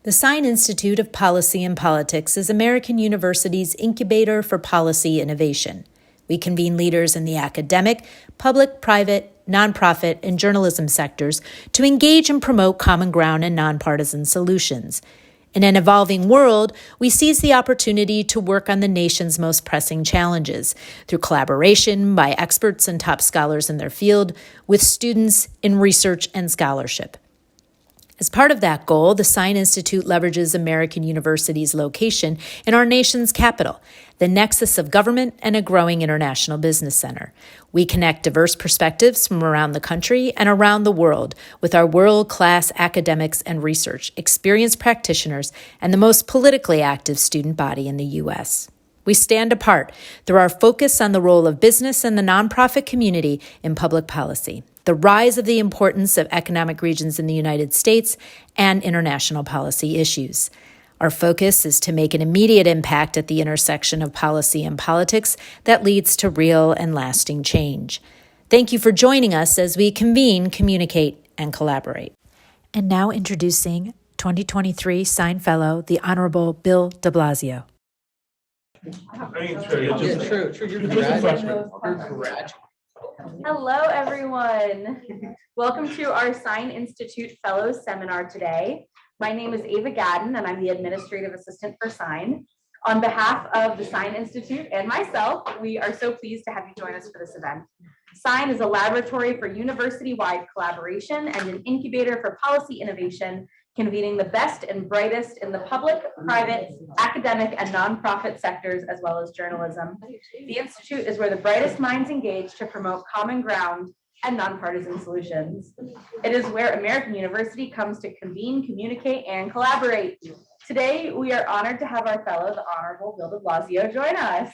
The Sine Institute of Policy and Politics is American University's incubator for policy innovation. We convene leaders in the academic, public, private, nonprofit, and journalism sectors to engage and promote common ground and nonpartisan solutions. In an evolving world, we seize the opportunity to work on the nation's most pressing challenges through collaboration by experts and top scholars in their field with students in research and scholarship. As part of that goal, the Sine Institute leverages American University's location in our nation's capital, the nexus of government and a growing international business center. We connect diverse perspectives from around the country and around the world with our world-class academics and research, experienced practitioners, and the most politically active student body in the U.S. We stand apart through our focus on the role of business and the nonprofit community in public policy, the rise of the importance of economic regions in the United States, and international policy issues. Our focus is to make an immediate impact at the intersection of policy and politics that leads to real and lasting change. Thank you for joining us as we convene, communicate, and collaborate. And now introducing 2023 Sine Fellow, the Honorable Bill de Blasio. Hello, everyone. Welcome to our Sine Institute Fellows Seminar today. My name is Ava Gadden, and I'm the Administrative Assistant for Sine. On behalf of the Sine Institute and myself, we are so pleased to have you join us for this event. Sine is a laboratory for university-wide collaboration and an incubator for policy innovation, convening the best and brightest in the public, private, academic, and nonprofit sectors, as well as journalism. The Institute is where the brightest minds engage to promote common ground and nonpartisan solutions. It is where American University comes to convene, communicate, and collaborate. Today, we are honored to have our fellow, the Honorable Bill de Blasio, join us.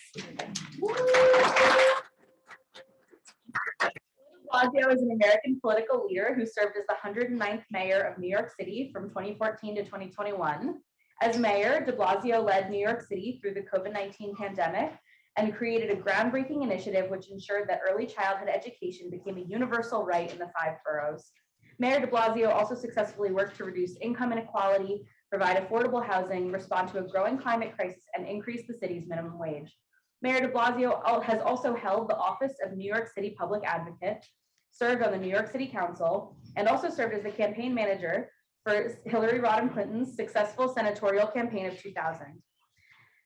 Blasio is an American political leader who served as the 109th mayor of New York City from 2014 to 2021. As mayor, de Blasio led New York City through the COVID-19 pandemic and created a groundbreaking initiative which ensured that early childhood education became a universal right in the 5 boroughs. Mayor de Blasio also successfully worked to reduce income inequality, provide affordable housing, respond to a growing climate crisis, and increase the city's minimum wage. Mayor de Blasio has also held the office of New York City Public Advocate, served on the New York City Council, and also served as the campaign manager for Hillary Rodham Clinton's successful senatorial campaign of 2000.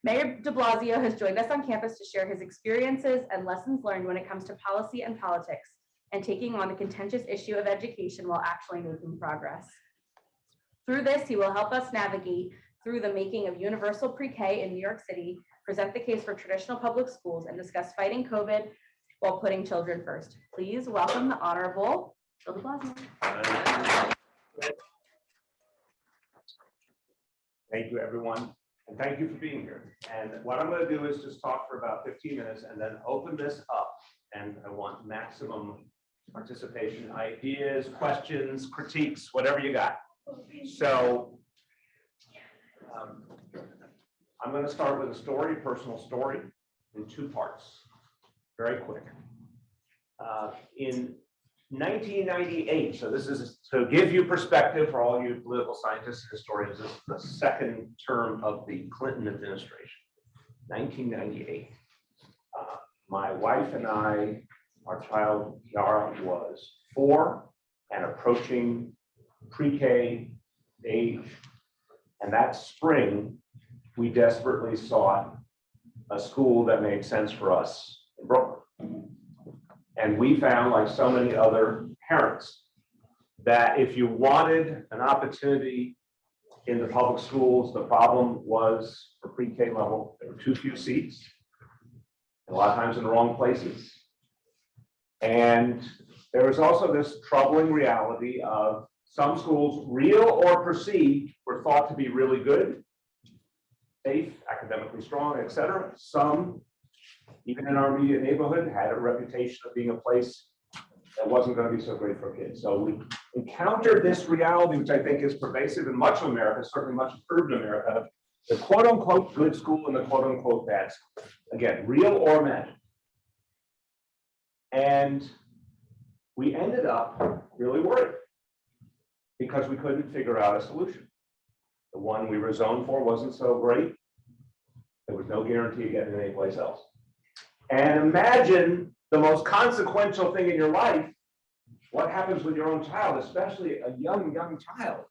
Mayor de Blasio has joined us on campus to share his experiences and lessons learned when it comes to policy and politics and taking on the contentious issue of education while actually making progress. Through this, he will help us navigate through the making of universal pre-K in New York City, present the case for traditional public schools, and discuss fighting COVID while putting children first. Please welcome the Honorable Bill de Blasio. Thank you, everyone, and thank you for being here. And what I'm going to do is just talk for about 15 minutes and then open this up. And I want maximum participation, ideas, questions, critiques, whatever you got. So I'm going to start with a story, personal story, in 2 parts. Very quick. In 1998, so this is to give you perspective for all you political scientists and historians, this is the 2nd term of the Clinton administration, 1998. My wife and I, our child Yara was 4 and approaching pre-K age. And that spring, we desperately sought a school that made sense for us in Brooklyn. And we found, like so many other parents, that if you wanted an opportunity in the public schools, the problem was for pre-K level, there were too few seats, and a lot of times in the wrong places. And there was also this troubling reality of some schools, real or perceived, were thought to be really good, safe, academically strong, et cetera. Some, even in our immediate neighborhood, had a reputation of being a place that wasn't going to be so great for kids. So we encountered this reality, which I think is pervasive in much of America, certainly much of urban America, the quote unquote good school and the quote unquote bad school. Again, real or imagined. And we ended up really worried because we couldn't figure out a solution. The one we were zoned for wasn't so great. There was no guarantee of getting anyplace else. And imagine the most consequential thing in your life, what happens with your own child, especially a young child,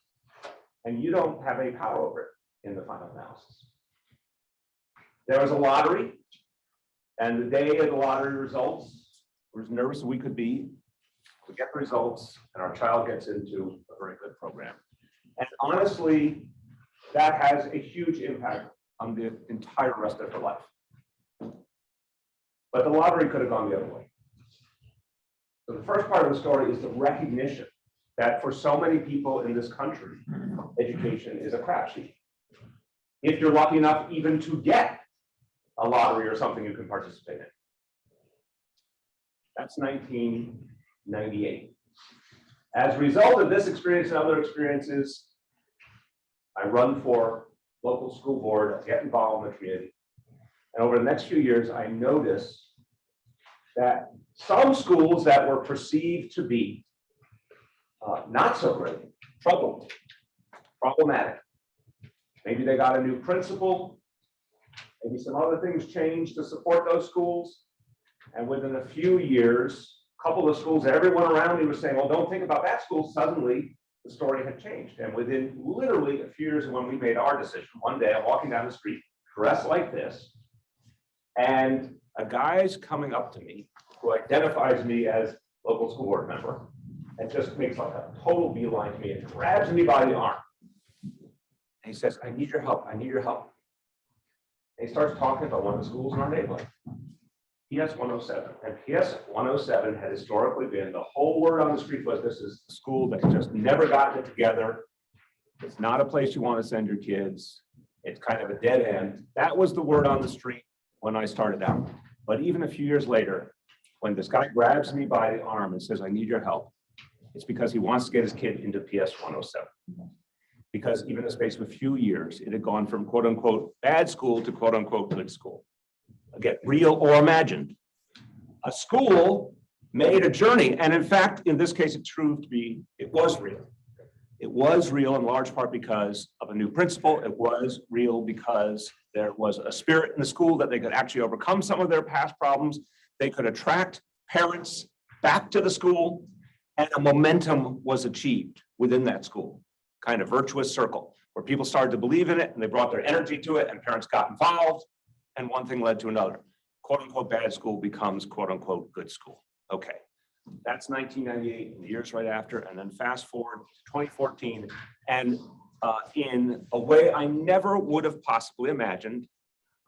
and you don't have any power over it in the final analysis. There was a lottery, and the day of the lottery results, we're as nervous as we could be. We get the results, and our child gets into a very good program. And honestly, that has a huge impact on the entire rest of her life. But the lottery could have gone the other way. So the first part of the story is the recognition that for so many people in this country, education is a crapshoot. If you're lucky enough even to get a lottery or something you can participate in. That's 1998. As a result of this experience and other experiences, I run for local school board, I get involved in the community. And over the next few years, I noticed that some schools that were perceived to be not so great, problematic. Maybe they got a new principal, maybe some other things changed to support those schools. And within a few years, a couple of schools, everyone around me was saying, well, don't think about that school. Suddenly, the story had changed. And within literally a few years when we made our decision, one day I'm walking down the street, dressed like this, and a guy's coming up to me who identifies me as local school board member and just makes like a total beeline to me and grabs me by the arm. And he says, I need your help, I need your help. And he starts talking about one of the schools in our neighborhood, PS 107. And PS 107 had historically been, the whole word on the street was, this is a school that's just never gotten it together. It's not a place you want to send your kids. It's kind of a dead end. That was the word on the street when I started out. But even a few years later, when this guy grabs me by the arm and says, I need your help, it's because he wants to get his kid into PS 107. Because even in the space of a few years, it had gone from quote unquote bad school to quote unquote good school. Again, real or imagined. A school made a journey. And in fact, in this case, it proved to be, it was real. It was real in large part because of a new principal. It was real because there was a spirit in the school that they could actually overcome some of their past problems. They could attract parents back to the school, and a momentum was achieved within that school, kind of virtuous circle, where people started to believe in it and they brought their energy to it and parents got involved, and one thing led to another. Quote unquote bad school becomes quote unquote good school. Okay. That's 1998 and the years right after, and then fast forward to 2014, and in a way I never would have possibly imagined,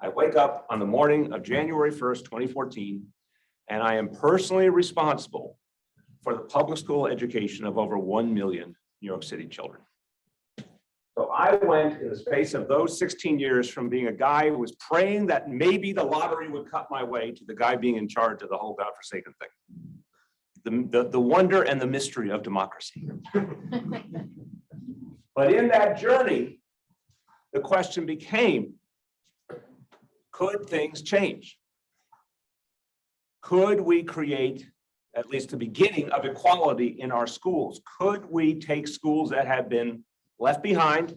I wake up on the morning of January 1st, 2014, and I am personally responsible for the public school education of over 1 million New York City children. So I went in the space of those 16 years from being a guy who was praying that maybe the lottery would cut my way to the guy being in charge of the whole godforsaken thing. The wonder and the mystery of democracy. But in that journey, the question became, could things change? Could we create at least the beginning of equality in our schools? Could we take schools that have been left behind,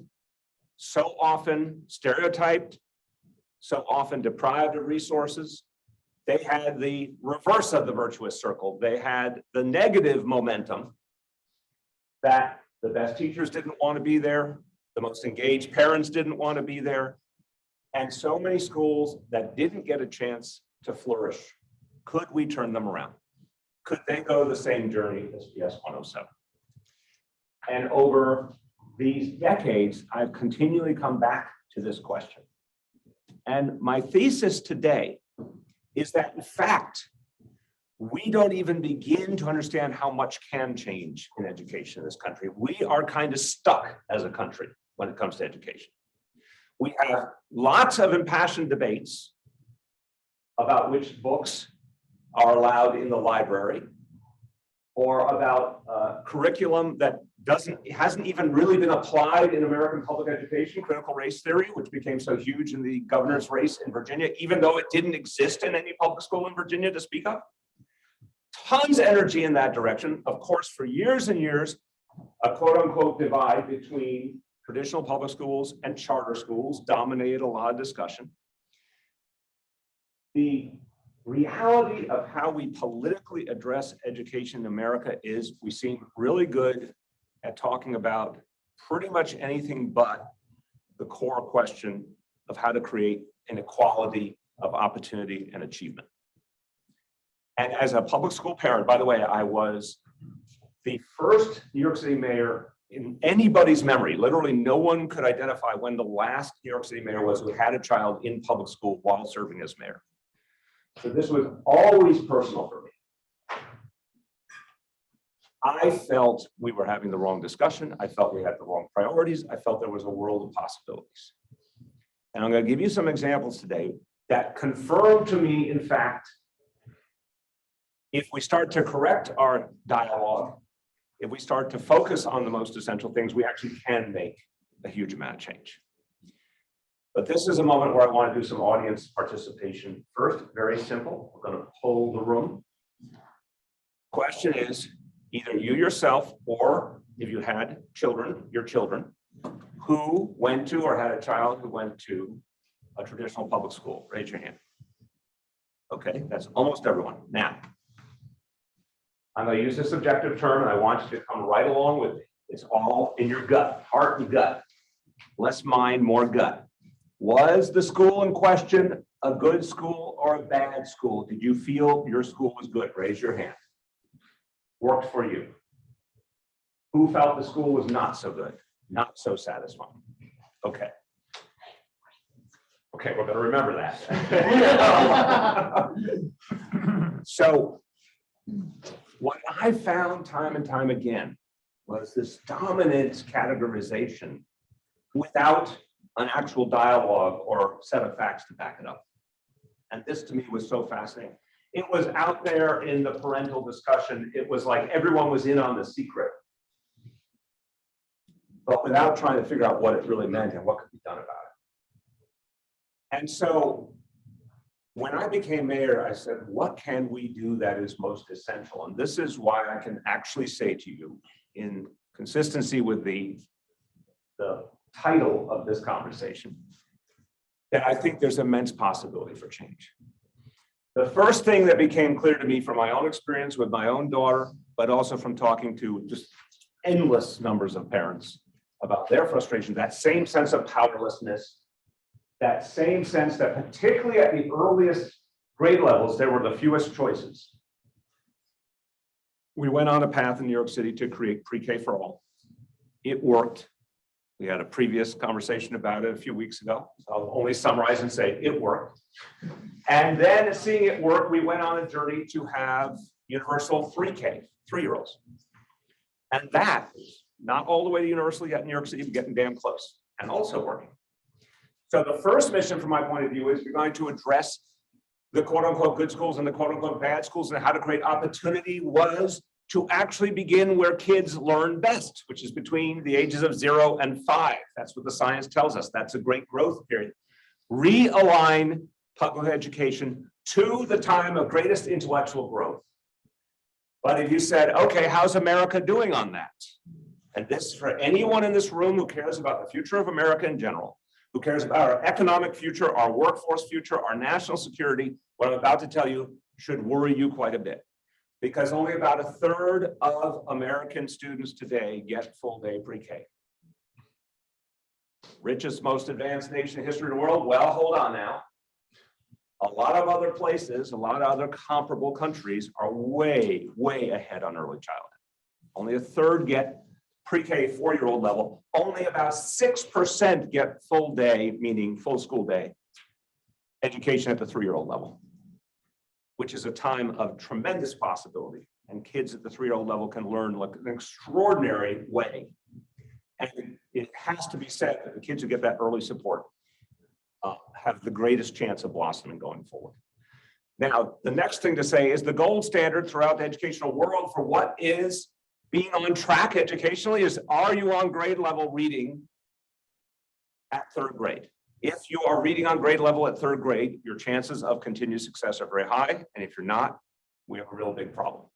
so often stereotyped, so often deprived of resources? They had the reverse of the virtuous circle. They had the negative momentum that the best teachers didn't want to be there, the most engaged parents didn't want to be there, and so many schools that didn't get a chance to flourish. Could we turn them around? Could they go the same journey as PS 107? And over these decades, I've continually come back to this question. And my thesis today is that, in fact, we don't even begin to understand how much can change in education in this country. We are kind of stuck as a country when it comes to education. We have lots of impassioned debates about which books are allowed in the library, or about curriculum that hasn't even really been applied in American public education, critical race theory, which became so huge in the governor's race in Virginia, even though it didn't exist in any public school in Virginia to speak of. Tons of energy in that direction. Of course, for years and years, a quote unquote divide between traditional public schools and charter schools dominated a lot of discussion. The reality of how we politically address education in America is we seem really good at talking about pretty much anything but the core question of how to create an equality of opportunity and achievement. And as a public school parent, by the way, I was the first New York City mayor in anybody's memory. Literally no one could identify when the last New York City mayor was who had a child in public school while serving as mayor. So this was always personal for me. I felt we were having the wrong discussion. I felt we had the wrong priorities. I felt there was a world of possibilities. And I'm going to give you some examples today that confirm to me, in fact, if we start to correct our dialogue, if we start to focus on the most essential things, we actually can make a huge amount of change. But this is a moment where I want to do some audience participation. First, very simple. We're going to poll the room. Question is, either you yourself or if you had children, your children, who went to or had a child who went to a traditional public school? Raise your hand. Okay, that's almost everyone. Now, I'm going to use this subjective term and I want you to come right along with me. It's all in your gut, heart and gut. Less mind, more gut. Was the school in question a good school or a bad school? Did you feel your school was good? Raise your hand. Worked for you. Who felt the school was not so good, not so satisfying? Okay. Okay, we're going to remember that. So what I found time and time again was this dominant categorization without an actual dialogue or set of facts to back it up. And this to me was so fascinating. It was out there in the parental discussion. It was like everyone was in on the secret, but without trying to figure out what it really meant and what could be done about it. And so when I became mayor, I said, what can we do that is most essential? And this is why I can actually say to you, in consistency with the title of this conversation, that I think there's immense possibility for change. The first thing that became clear to me from my own experience with my own daughter, but also from talking to just endless numbers of parents about their frustration, that same sense of powerlessness, that same sense that particularly at the earliest grade levels, there were the fewest choices. We went on a path in New York City to create pre-K for all. It worked. We had a previous conversation about it a few weeks ago. So I'll only summarize and say it worked. And then seeing it work, we went on a journey to have universal 3K, 3-year-olds. And that is not all the way to universal yet in New York City, but getting damn close and also working. So the first mission from my point of view is we're going to address the quote unquote good schools and the quote unquote bad schools and how to create opportunity was to actually begin where kids learn best, which is between the ages of 0 and 5. That's what the science tells us. That's a great growth period. Realign public education to the time of greatest intellectual growth. But if you said, okay, how's America doing on that? And this for anyone in this room who cares about the future of America in general, who cares about our economic future, our workforce future, our national security, what I'm about to tell you should worry you quite a bit. Because only about 1/3 of American students today get full day pre-K. Richest, most advanced nation in history of the world? Well, hold on now. A lot of other places, a lot of other comparable countries are way, way ahead on early childhood. Only 1/3 get pre-K 4-year-old level. Only about 6% get full day, meaning full school day, education at the 3-year-old level, which is a time of tremendous possibility. And kids at the 3-year-old level can learn like an extraordinary way. And it has to be said that the kids who get that early support have the greatest chance of blossoming going forward. Now, the next thing to say is the gold standard throughout the educational world for what is being on track educationally is, are you on grade level reading at 3rd grade? If you are reading on grade level at 3rd grade, your chances of continued success are very high. And if you're not, we have a real big problem.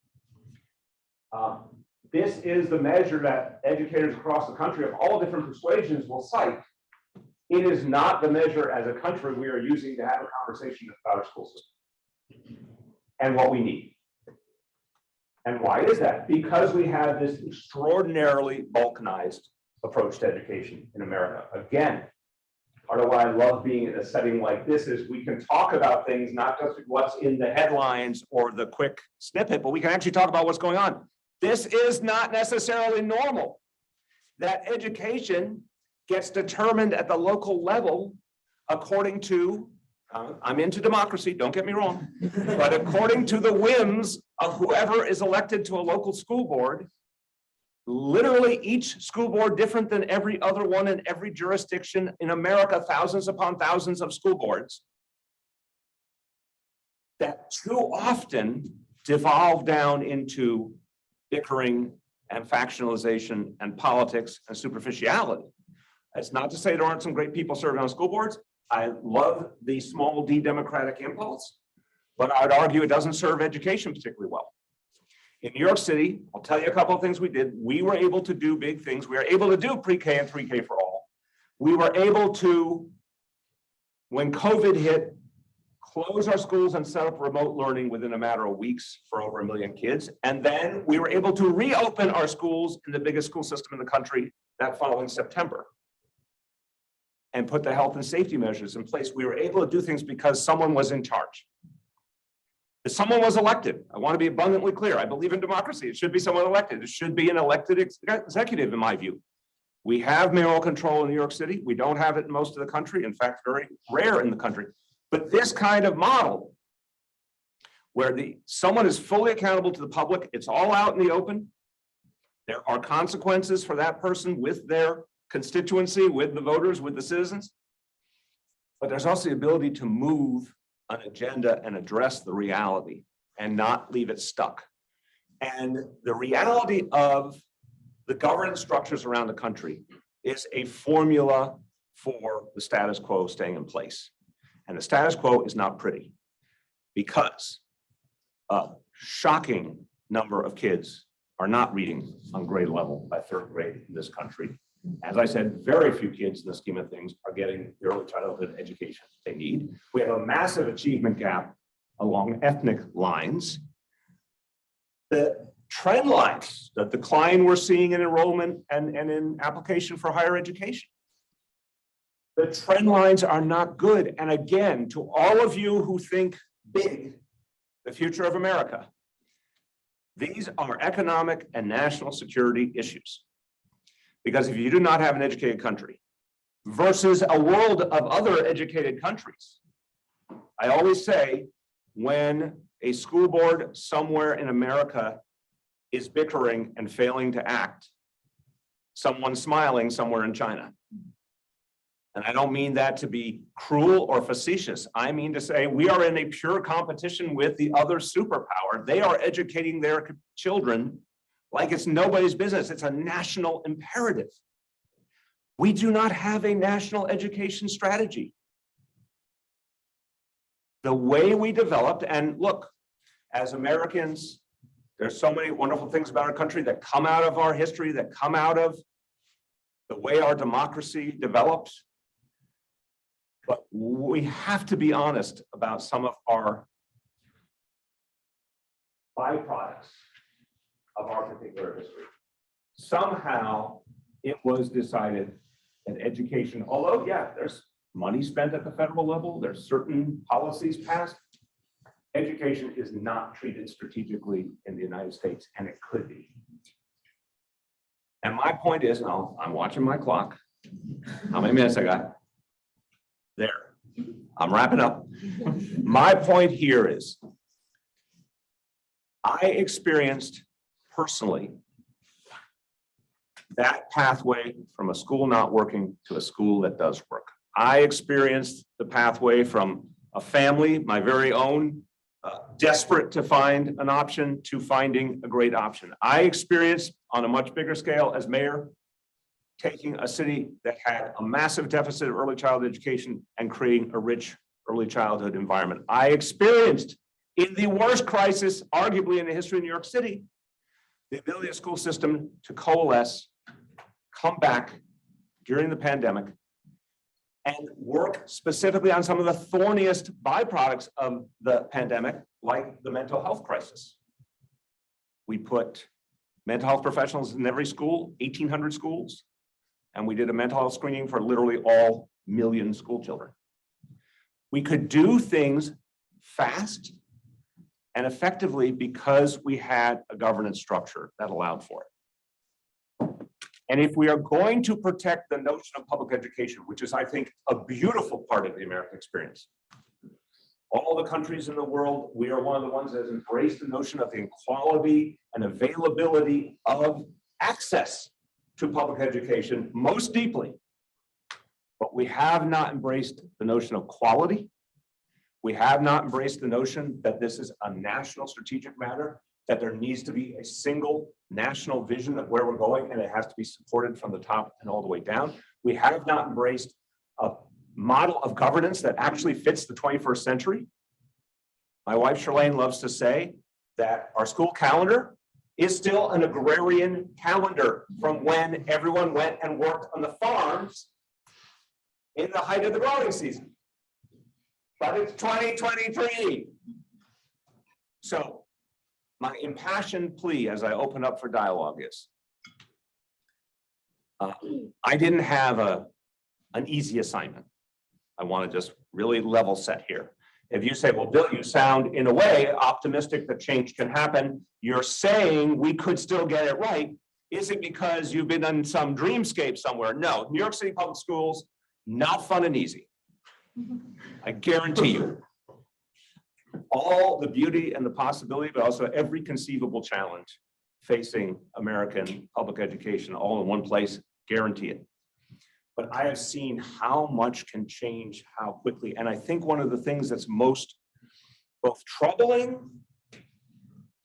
this is the measure that educators across the country of all different persuasions will cite. It is not the measure as a country we are using to have a conversation about our school system and what we need. And why is that? Because we have this extraordinarily balkanized approach to education in America. Again, part of why I love being in a setting like this is we can talk about things, not just what's in the headlines or the quick snippet, but we can actually talk about what's going on. This is not necessarily normal. That education gets determined at the local level according to, I'm into democracy, don't get me wrong, but according to the whims of whoever is elected to a local school board. Literally each school board different than every other one in every jurisdiction in America, thousands upon thousands of school boards that too often devolve down into bickering and factionalization and politics and superficiality. That's not to say there aren't some great people serving on school boards. I love the small d democratic impulse, but I would argue it doesn't serve education particularly well. In New York City, I'll tell you a couple of things we did. We were able to do big things. We were able to do pre-K and 3K for all. We were able to, when COVID hit, close our schools and set up remote learning within a matter of weeks for over 1 million kids. And then we were able to reopen our schools in the biggest school system in the country that following September and put the health and safety measures in place. We were able to do things because someone was in charge. If someone was elected, I want to be abundantly clear. I believe in democracy. It should be someone elected. It should be an elected executive, in my view. We have mayoral control in New York City. We don't have it in most of the country. In fact, very rare in the country. But this kind of model where someone is fully accountable to the public, it's all out in the open. There are consequences for that person with their constituency, with the voters, with the citizens. But there's also the ability to move an agenda and address the reality and not leave it stuck. And the reality of the governance structures around the country is a formula for the status quo staying in place. And the status quo is not pretty because a shocking number of kids are not reading on grade level by 3rd grade in this country. As I said, very few kids in the scheme of things are getting the early childhood education they need. We have a massive achievement gap along ethnic lines. The trend lines, the decline we're seeing in enrollment and in application for higher education. The trend lines are not good. And again, to all of you who think big, the future of America, these are economic and national security issues. Because if you do not have an educated country versus a world of other educated countries, I always say when a school board somewhere in America is bickering and failing to act, someone's smiling somewhere in China. And I don't mean that to be cruel or facetious. I mean to say we are in a pure competition with the other superpower. They are educating their children like it's nobody's business. It's a national imperative. We do not have a national education strategy. The way we developed, and look, as Americans, there's so many wonderful things about our country that come out of our history, that come out of the way our democracy developed. But we have to be honest about some of our byproducts of our particular history. Somehow it was decided that education, although yeah, there's money spent at the federal level, there's certain policies passed, education is not treated strategically in the United States, and it could be. And my point is, now I'm watching my clock. How many minutes I got? There, I'm wrapping up. My point here is, I experienced personally that pathway from a school not working to a school that does work. I experienced the pathway from a family, my very own, desperate to find an option to finding a great option. I experienced on a much bigger scale as mayor, taking a city that had a massive deficit of early childhood education and creating a rich early childhood environment. I experienced in the worst crisis, arguably in the history of New York City, the ability of the school system to coalesce, come back during the pandemic, and work specifically on some of the thorniest byproducts of the pandemic, like the mental health crisis. We put mental health professionals in every school, 1,800 schools, and we did a mental health screening for literally all million school children. We could do things fast and effectively because we had a governance structure that allowed for it. And if we are going to protect the notion of public education, which is, I think, a beautiful part of the American experience, all the countries in the world, we are one of the ones that has embraced the notion of the equality and availability of access to public education most deeply. But we have not embraced the notion of quality. We have not embraced the notion that this is a national strategic matter, that there needs to be a single national vision of where we're going, and it has to be supported from the top and all the way down. We have not embraced a model of governance that actually fits the 21st century. My wife, Charlene, loves to say that our school calendar is still an agrarian calendar from when everyone went and worked on the farms in the height of the growing season. But it's 2023. So my impassioned plea as I open up for dialogue is, I didn't have an easy assignment. I want to just really level set here. If you say, well, Bill, you sound in a way optimistic that change can happen, you're saying we could still get it right. Is it because you've been in some dreamscape somewhere? No, New York City public schools, not fun and easy. I guarantee you. All the beauty and the possibility, but also every conceivable challenge facing American public education all in one place, guarantee it. But I have seen how much can change, how quickly. And I think one of the things that's most both troubling,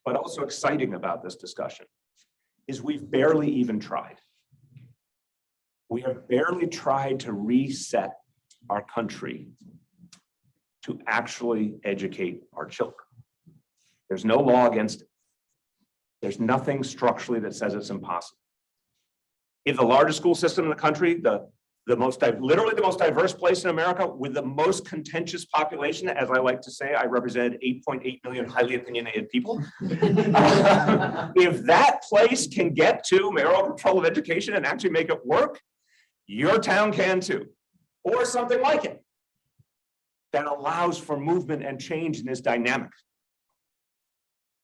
but also exciting about this discussion is we've barely even tried. We have barely tried to reset our country to actually educate our children. There's no law against it. There's nothing structurally that says it's impossible. If the largest school system in the country, literally the most diverse place in America with the most contentious population, as I like to say, I represent 8.8 million highly opinionated people. If that place can get to mayoral control of education and actually make it work, your town can too, or something like it that allows for movement and change in this dynamic.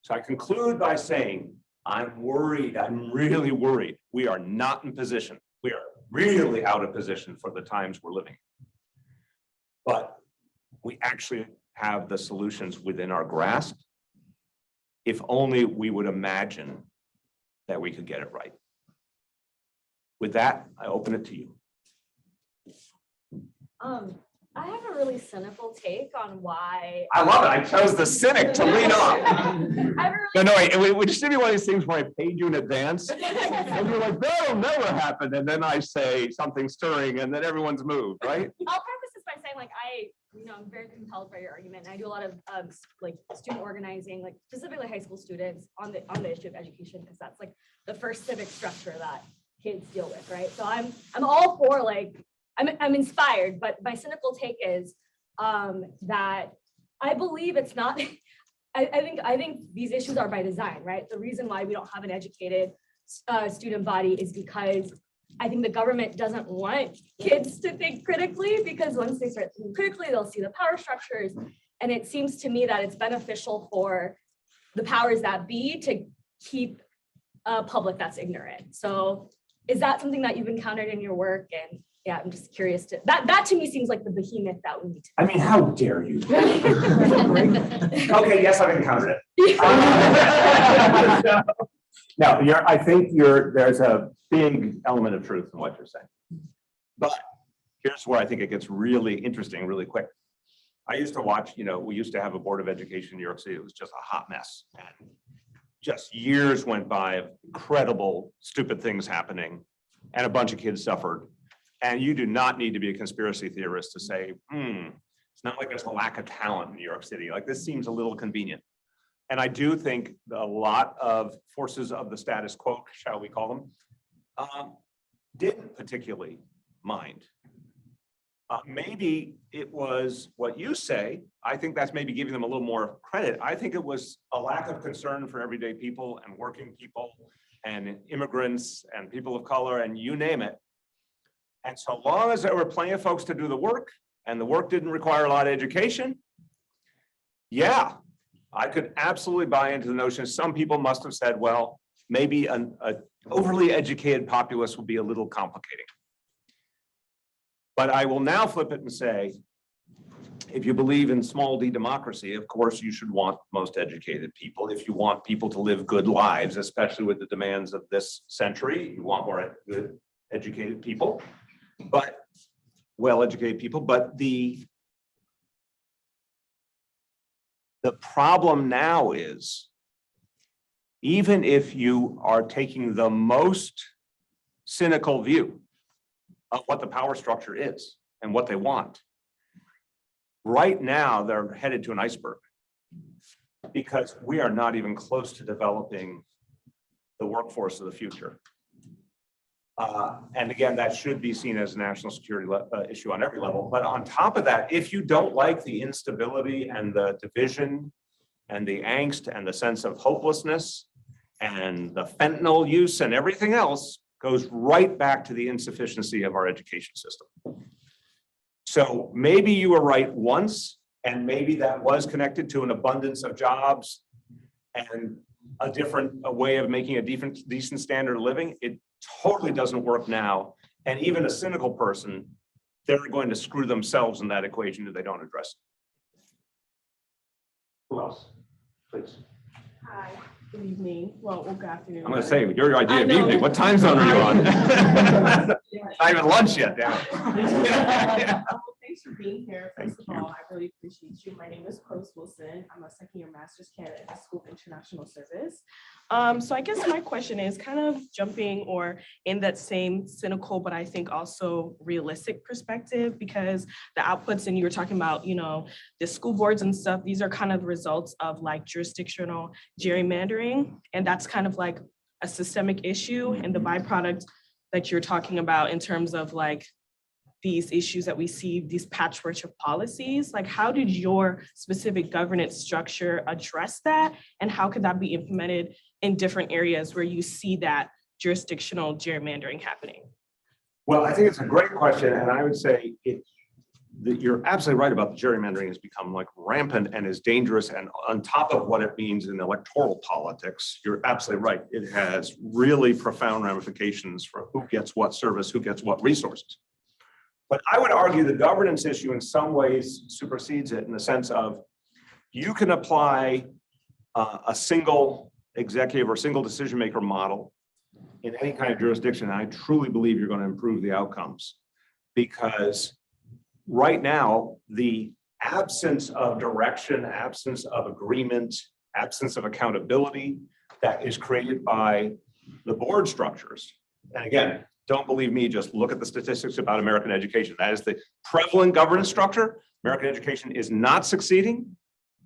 So I conclude by saying, I'm worried, I'm really worried. We are not in position. We are really out of position for the times we're living. But we actually have the solutions within our grasp, if only we would imagine that we could get it right. With that, I open it to you. I have a really cynical take on why. I love it. I chose the cynic to lead off. I It just be one of these things where I paid you in advance. And you're like, that'll never happen. And then I say something stirring and then everyone's moved, right? I'll preface this by saying, like, I'm very compelled by your argument. And I do a lot of like student organizing, like specifically high school students on the issue of education, because that's like the first civic structure that kids deal with, right? So I'm all for, like, I'm inspired, but my cynical take is that I believe it's not. I think these issues are by design, right? The reason why we don't have an educated student body is because I think the government doesn't want kids to think critically, because once they start thinking critically, they'll see the power structures. And it seems to me that it's beneficial for the powers that be to keep a public that's ignorant. So is that something that you've encountered in your work? And yeah, I'm just curious to that to me seems like the behemoth that we need to. I mean, how dare you? Okay, yes, I've encountered it. No, I think there's a big element of truth in what you're saying. But here's where I think it gets really interesting really quick. I used to watch, we used to have a board of education in New York City. It was just a hot mess. And just years went by of incredible, stupid things happening, and a bunch of kids suffered. And you do not need to be a conspiracy theorist to say, it's not like there's a lack of talent in New York City. Like, this seems a little convenient. And I do think a lot of forces of the status quo, shall we call them, didn't particularly mind. Maybe it was what you say. I think that's maybe giving them a little more credit. I think it was a lack of concern for everyday people and working people and immigrants and people of color and you name it. And so long as there were plenty of folks to do the work and the work didn't require a lot of education, yeah, I could absolutely buy into the notion. Some people must have said, well, maybe an overly educated populace would be a little complicating. But I will now flip it and say, if you believe in small d democracy, of course, you should want most educated people. If you want people to live good lives, especially with the demands of this century, you want more good educated people, but well-educated people. But the problem now is, even if you are taking the most cynical view of what the power structure is and what they want, right now they're headed to an iceberg because we are not even close to developing the workforce of the future. And again, that should be seen as a national security issue on every level. But on top of that, if you don't like the instability and the division and the angst and the sense of hopelessness and the fentanyl use and everything else, goes right back to the insufficiency of our education system. So maybe you were right once, and maybe that was connected to an abundance of jobs and a way of making a decent standard of living. It totally doesn't work now. And even a cynical person, they're going to screw themselves in that equation if they don't address it. Who else? Please. Hi, good evening. Well, good afternoon. I'm going to say, your idea of evening, what time zone are you on? Not even lunch yet, damn it. Thanks for being here. First of all, I really appreciate you. My name is Chloe Wilson. I'm a second-year master's candidate at the School of International Service. So I guess my question is kind of jumping or in that same cynical, but I think also realistic perspective, because the outputs, and you were talking about, you know, the school boards and stuff, these are kind of the results of like jurisdictional gerrymandering. And that's kind of like a systemic issue, and the byproduct that you're talking about in terms of like these issues that we see, these patchwork of policies, like how did your specific governance structure address that? And how could that be implemented in different areas where you see that jurisdictional gerrymandering happening? Well, I think it's a great question. And I would say you're absolutely right about the gerrymandering has become like rampant and is dangerous. And on top of what it means in electoral politics, you're absolutely right. It has really profound ramifications for who gets what service, who gets what resources. But I would argue the governance issue in some ways supersedes it in the sense of you can apply a single executive or single decision maker model in any kind of jurisdiction. And I truly believe you're going to improve the outcomes, because right now, the absence of direction, absence of agreement, absence of accountability that is created by the board structures. And again, don't believe me, just look at the statistics about American education. That is the prevalent governance structure. American education is not succeeding.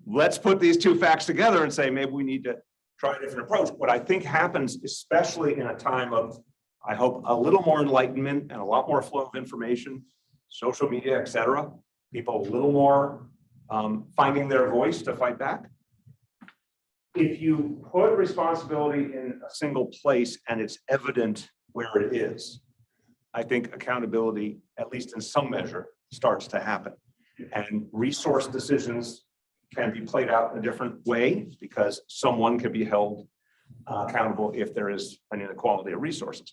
Let's put these two facts together and say, maybe we need to try a different approach. What I think happens, especially in a time of, I hope, a little more enlightenment and a lot more flow of information, social media, et cetera, people a little more finding their voice to fight back. If you put responsibility in a single place and it's evident where it is, I think accountability, at least in some measure, starts to happen. And resource decisions can be played out in a different way because someone can be held accountable if there is an inequality of resources.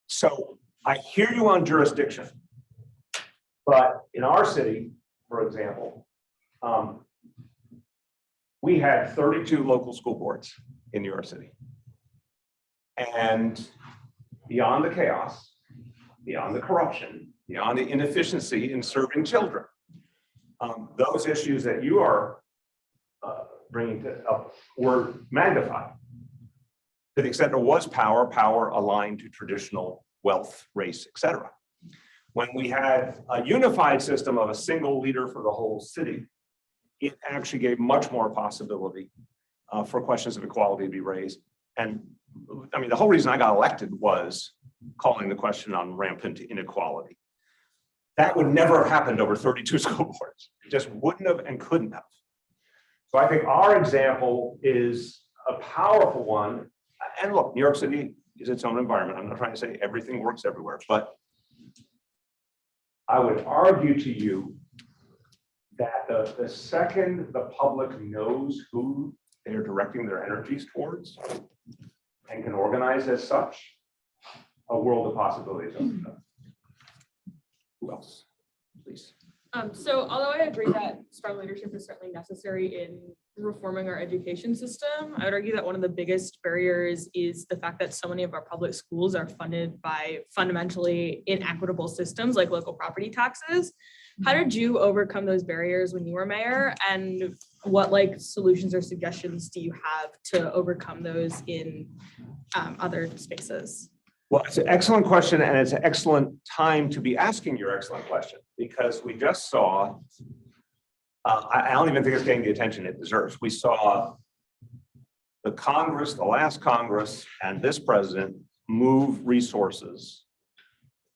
So I hear you on jurisdiction, but in our city, for example, we had 32 local school boards in New York City. And beyond the chaos, beyond the corruption, beyond the inefficiency in serving children, those issues that you are bringing up were magnified. To the extent there was power aligned to traditional wealth, race, et cetera. When we had a unified system of a single leader for the whole city, it actually gave much more possibility for questions of equality to be raised. And I mean, the whole reason I got elected was calling the question on rampant inequality. That would never have happened over 32 school boards. It just wouldn't have and couldn't have. So I think our example is a powerful one. And look, New York City is its own environment. I'm not trying to say everything works everywhere, but I would argue to you that the second the public knows who they're directing their energies towards and can organize as such, a world of possibilities opens up. Who else, please? So although I agree that strong leadership is certainly necessary in reforming our education system, I would argue that one of the biggest barriers is the fact that so many of our public schools are funded by fundamentally inequitable systems like local property taxes. How did you overcome those barriers when you were mayor, and what like solutions or suggestions do you have to overcome those in other spaces? Well, it's an excellent question, and it's an excellent time to be asking your excellent question, because we just saw, I don't even think it's getting the attention it deserves. We saw the Congress, the last Congress, and this president move resources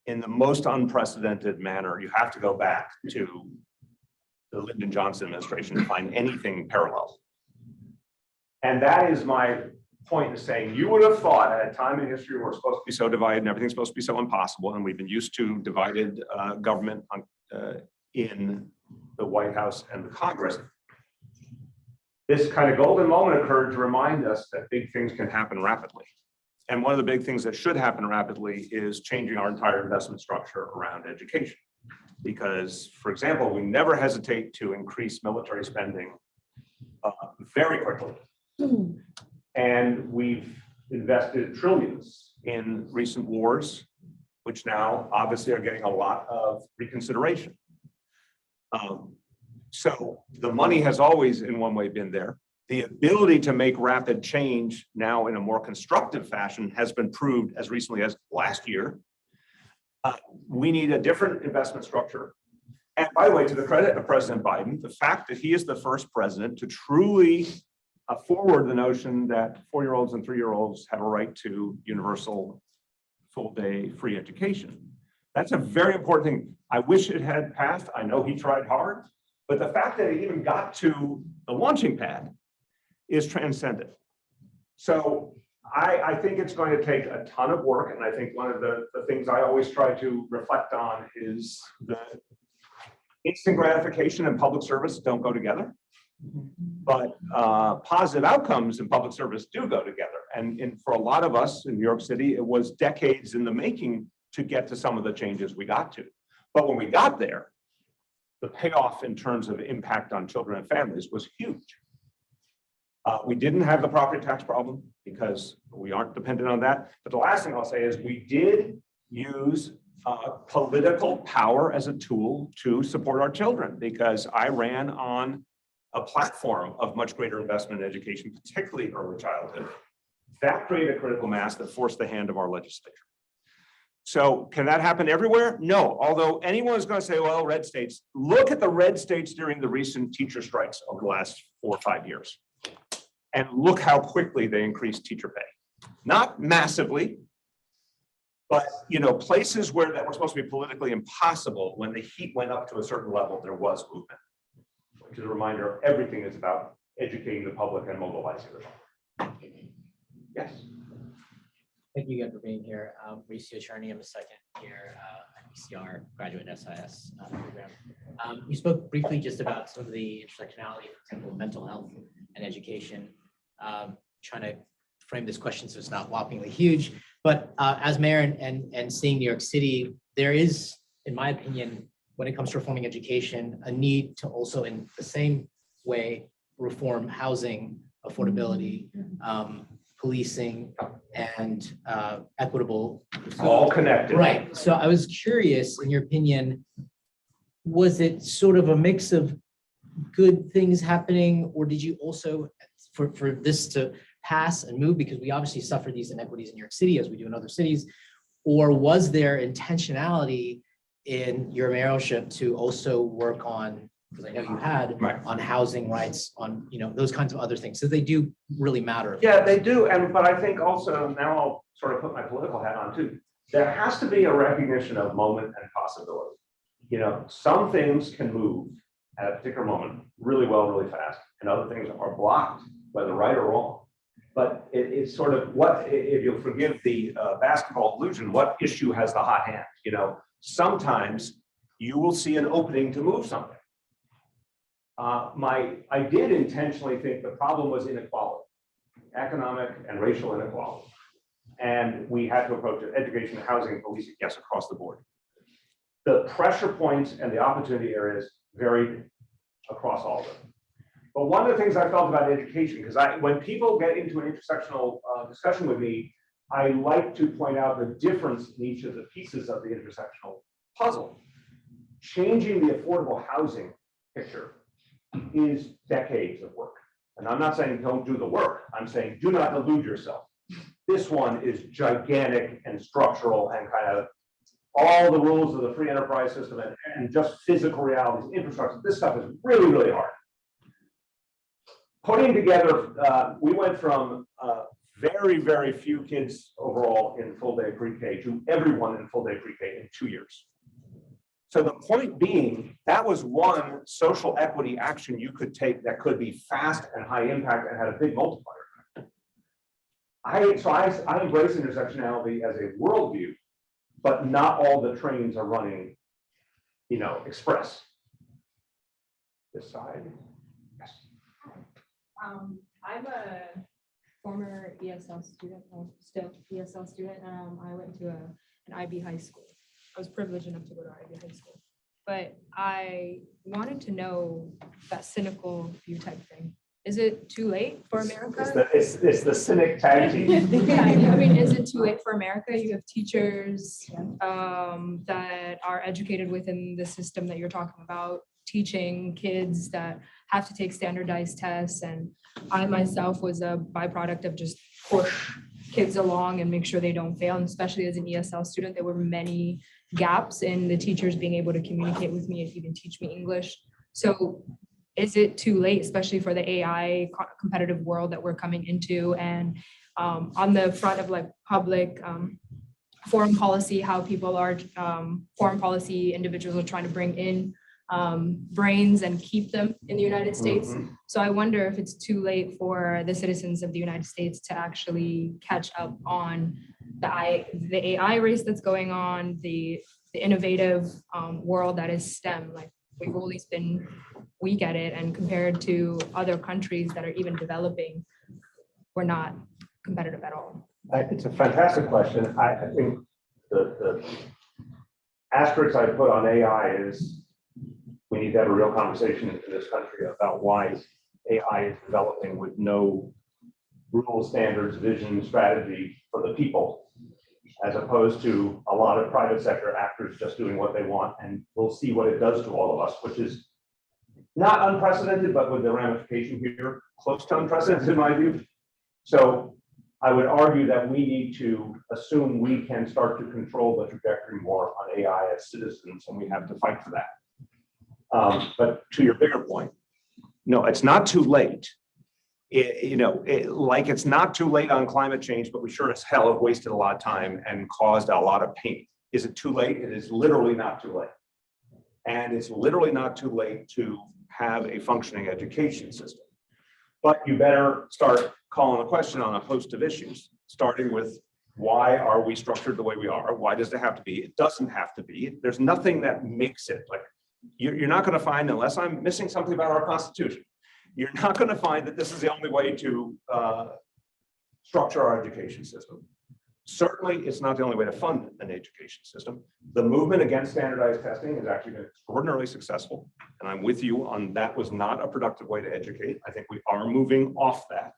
in the most unprecedented manner. You have to go back to the Lyndon Johnson administration to find anything parallel. And that is my point in saying, you would have thought at a time in history where we're supposed to be so divided and everything's supposed to be so impossible, and we've been used to divided government in the White House and the Congress, this kind of golden moment occurred to remind us that big things can happen rapidly. And one of the big things that should happen rapidly is changing our entire investment structure around education. Because, for example, we never hesitate to increase military spending very quickly. And we've invested trillions in recent wars, which now obviously are getting a lot of reconsideration. So the money has always in one way been there. The ability to make rapid change now in a more constructive fashion has been proved as recently as last year. We need a different investment structure. And by the way, to the credit of President Biden, the fact that he is the first president to truly forward the notion that 4-year-olds and 3-year-olds have a right to universal full-day free education. That's a very important thing. I wish it had passed. I know he tried hard, but the fact that it even got to the launching pad is transcendent. So I think it's going to take a ton of work. And I think one of the things I always try to reflect on is the instant gratification and public service don't go together. But positive outcomes in public service do go together. And for a lot of us in New York City, it was decades in the making to get to some of the changes we got to. But when we got there, the payoff in terms of impact on children and families was huge. We didn't have the property tax problem because we aren't dependent on that. But the last thing I'll say is we did use political power as a tool to support our children, because I ran on a platform of much greater investment in education, particularly early childhood. That created a critical mass that forced the hand of our legislature. So can that happen everywhere? No, although anyone is going to say, well, red states, look at the red states during the recent teacher strikes over the last 4 or 5 years. And look how quickly they increased teacher pay. Not massively, but places where that was supposed to be politically impossible, when the heat went up to a certain level, there was movement. Which is a reminder, everything is about educating the public and mobilizing the public. Yes. Thank you again for being here. Blasio Charney, I'm a second year at BCR graduate SIS program. You spoke briefly just about some of the intersectionality, for example, mental health and education. Trying to frame this question so it's not whoppingly huge, but as mayor and seeing New York City, there is, in my opinion, when it comes to reforming education, a need to also, in the same way, reform housing, affordability, policing, and equitable. All connected. Right. So I was curious, in your opinion, was it sort of a mix of good things happening, or did you also, for this to pass and move, because we obviously suffer these inequities in New York City as we do in other cities, or was there intentionality in your mayorship to also work on because I know you had Right. on housing rights, on, those kinds of other things. So they do really matter. Yeah, they do. But I think also now I'll sort of put my political hat on too. There has to be a recognition of moment and possibility. Some things can move at a particular moment really well, really fast, and other things are blocked, whether right or wrong. But it's sort of what, if you'll forgive the basketball illusion, what issue has the hot hand? Sometimes you will see an opening to move something. I did intentionally think the problem was inequality, economic and racial inequality. And we had to approach it, education, housing, policing, yes, across the board. The pressure points and the opportunity areas varied across all of them. But one of the things I felt about education, because when people get into an intersectional discussion with me, I like to point out the difference in each of the pieces of the intersectional puzzle. Changing the affordable housing picture is decades of work. And I'm not saying don't do the work. I'm saying do not delude yourself. This one is gigantic and structural and kind of all the rules of the free enterprise system and just physical realities, infrastructure. This stuff is really, really hard. Putting together, we went from very, very few kids overall in full day pre-K to everyone in full day pre-K in 2 years. So the point being, that was one social equity action you could take that could be fast and high impact and had a big multiplier. I embrace intersectionality as a worldview, but not all the trains are running, express. This side. Yes. I'm a former ESL student, still ESL student. I went to an IB high school. I was privileged enough to go to IB high school. But I wanted to know that cynical view type thing. Is it too late for America? It's the cynic tag team. Yeah, I mean, is it too late for America? You have teachers that are educated within the system that you're talking about, teaching kids that have to take standardized tests. And I myself was a byproduct of just push kids along and make sure they don't fail. And especially as an ESL student, there were many gaps in the teachers being able to communicate with me and even teach me English. So is it too late, especially for the AI competitive world that we're coming into? And on the front of like public foreign policy, how people are, foreign policy individuals are trying to bring in brains and keep them in the United States. Mm-hmm. So I wonder if it's too late for the citizens of the United States to actually catch up on the AI race that's going on, the innovative world that is STEM. Like we've always been weak at it, and compared to other countries that are even developing, we're not competitive at all. It's a fantastic question. I think the asterisk I put on AI is we need to have a real conversation in this country about why AI is developing with no rules, standards, vision, strategy for the people, as opposed to a lot of private sector actors just doing what they want. And we'll see what it does to all of us, which is not unprecedented, but with the ramification here, close to unprecedented in my view. So I would argue that we need to assume we can start to control the trajectory more on AI as citizens, and we have to fight for that. But to your bigger point, no, it's not too late. Like it's not too late on climate change, but we sure as hell have wasted a lot of time and caused a lot of pain. Is it too late? It is literally not too late. And it's literally not too late to have a functioning education system. But you better start calling the question on a host of issues, starting with why are we structured the way we are? Why does it have to be? It doesn't have to be. There's nothing that makes it like, you're not going to find, unless I'm missing something about our Constitution, you're not going to find that this is the only way to structure our education system. Certainly, it's not the only way to fund an education system. The movement against standardized testing has actually been extraordinarily successful. And I'm with you on that was not a productive way to educate. I think we are moving off that.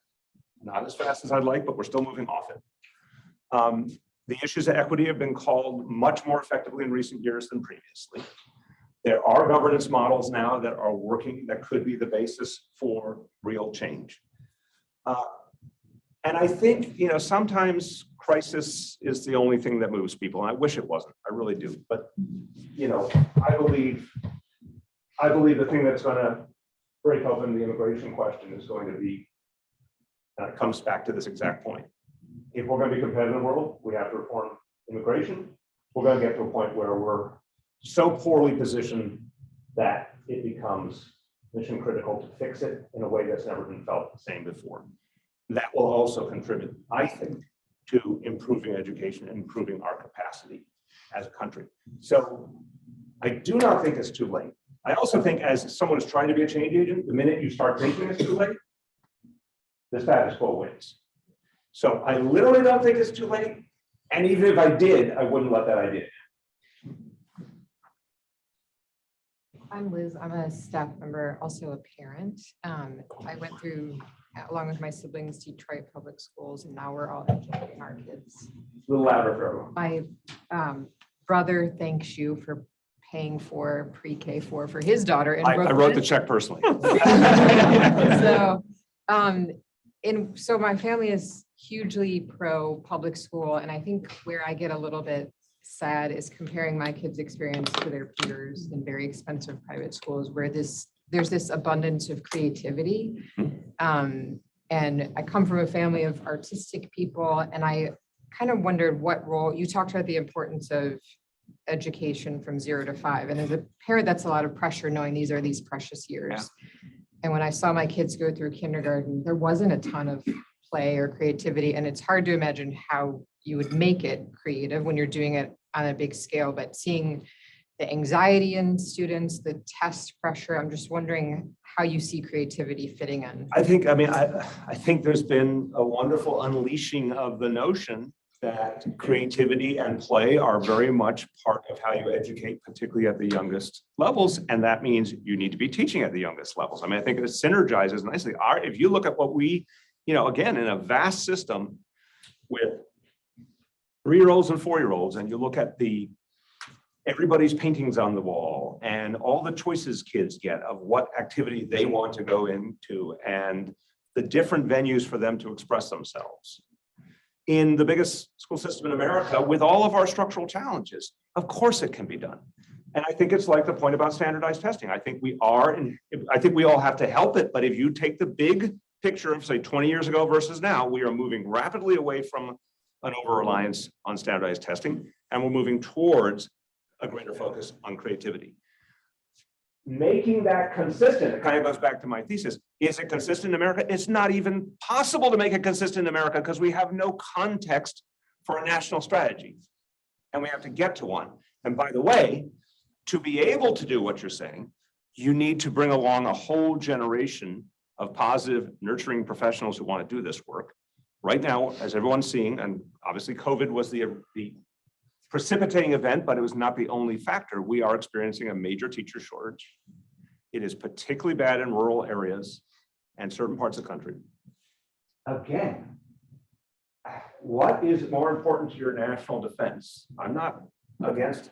Not as fast as I'd like, but we're still moving off it. The issues of equity have been called much more effectively in recent years than previously. There are governance models now that are working that could be the basis for real change. And I think, sometimes crisis is the only thing that moves people. And I wish it wasn't, I really do. But, I believe I believe the thing that's going to break open the immigration question is going to be, and it comes back to this exact point. If we're going to be competitive in the world, we have to reform immigration. We're going to get to a point where we're so poorly positioned that it becomes mission critical to fix it in a way that's never been felt the same before. That will also contribute, I think, to improving education and improving our capacity as a country. So I do not think it's too late. I also think as someone who's trying to be a change agent, the minute you start thinking it's too late, the status quo wins. So I literally don't think it's too late. And even if I did, I wouldn't let that idea. I'm Liz. I'm a staff member, also a parent. I went through, along with my siblings, Detroit public schools, and now we're all educating our kids. A little louder for everyone. My brother thanks you for paying for pre-K for his daughter in I Brooklyn. wrote the check personally. So my family is hugely pro public school, and I think where I get a little bit sad is comparing my kids' experience to their peers in very expensive private schools where there's this abundance of creativity. And I come from a family of artistic people, and I kind of wondered what role, you talked about the importance of education from 0 to 5. And as a parent, that's a lot of pressure knowing these are these precious years. Yeah. And when I saw my kids go through kindergarten, there wasn't a ton of play or creativity. And it's hard to imagine how you would make it creative when you're doing it on a big scale, but seeing the anxiety in students, the test pressure, I'm just wondering how you see creativity fitting in. I think there's been a wonderful unleashing of the notion that creativity and play are very much part of how you educate, particularly at the youngest levels. And that means you need to be teaching at the youngest levels. I mean, I think it synergizes nicely. If you look at what we, again, in a vast system with 3-year-olds and 4-year-olds, and you look at everybody's paintings on the wall and all the choices kids get of what activity they want to go into and the different venues for them to express themselves. In the biggest school system in America, with all of our structural challenges, of course it can be done. And I think it's like the point about standardized testing. I think we all have to help it, but if you take the big picture of say 20 years ago versus now, we are moving rapidly away from an over-reliance on standardized testing, and we're moving towards a greater focus on creativity. Making that consistent, it kind of goes back to my thesis. Is it consistent in America? It's not even possible to make it consistent in America because we have no context for a national strategy. And we have to get to one. And by the way, to be able to do what you're saying, you need to bring along a whole generation of positive, nurturing professionals who want to do this work. Right now, as everyone's seeing, and obviously COVID was the precipitating event, but it was not the only factor. We are experiencing a major teacher shortage. It is particularly bad in rural areas and certain parts of the country. Again, what is more important to your national defense? I'm not against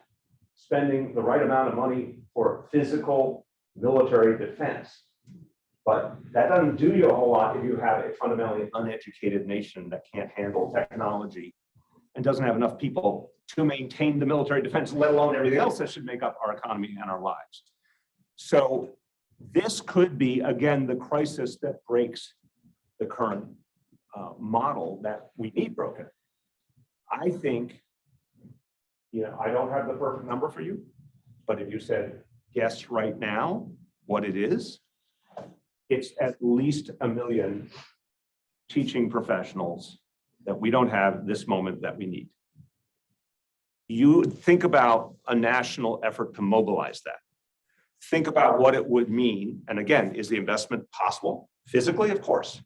spending the right amount of money for physical military defense, but that doesn't do you a whole lot if you have a fundamentally uneducated nation that can't handle technology and doesn't have enough people to maintain the military defense, let alone everything else that should make up our economy and our lives. So this could be, again, the crisis that breaks the current model that we need broken. I think, I don't have the perfect number for you, but if you said, guess right now what it is, it's at least 1 million teaching professionals that we don't have this moment that we need. You think about a national effort to mobilize that. Think about what it would mean. And again, is the investment possible? Physically, of course.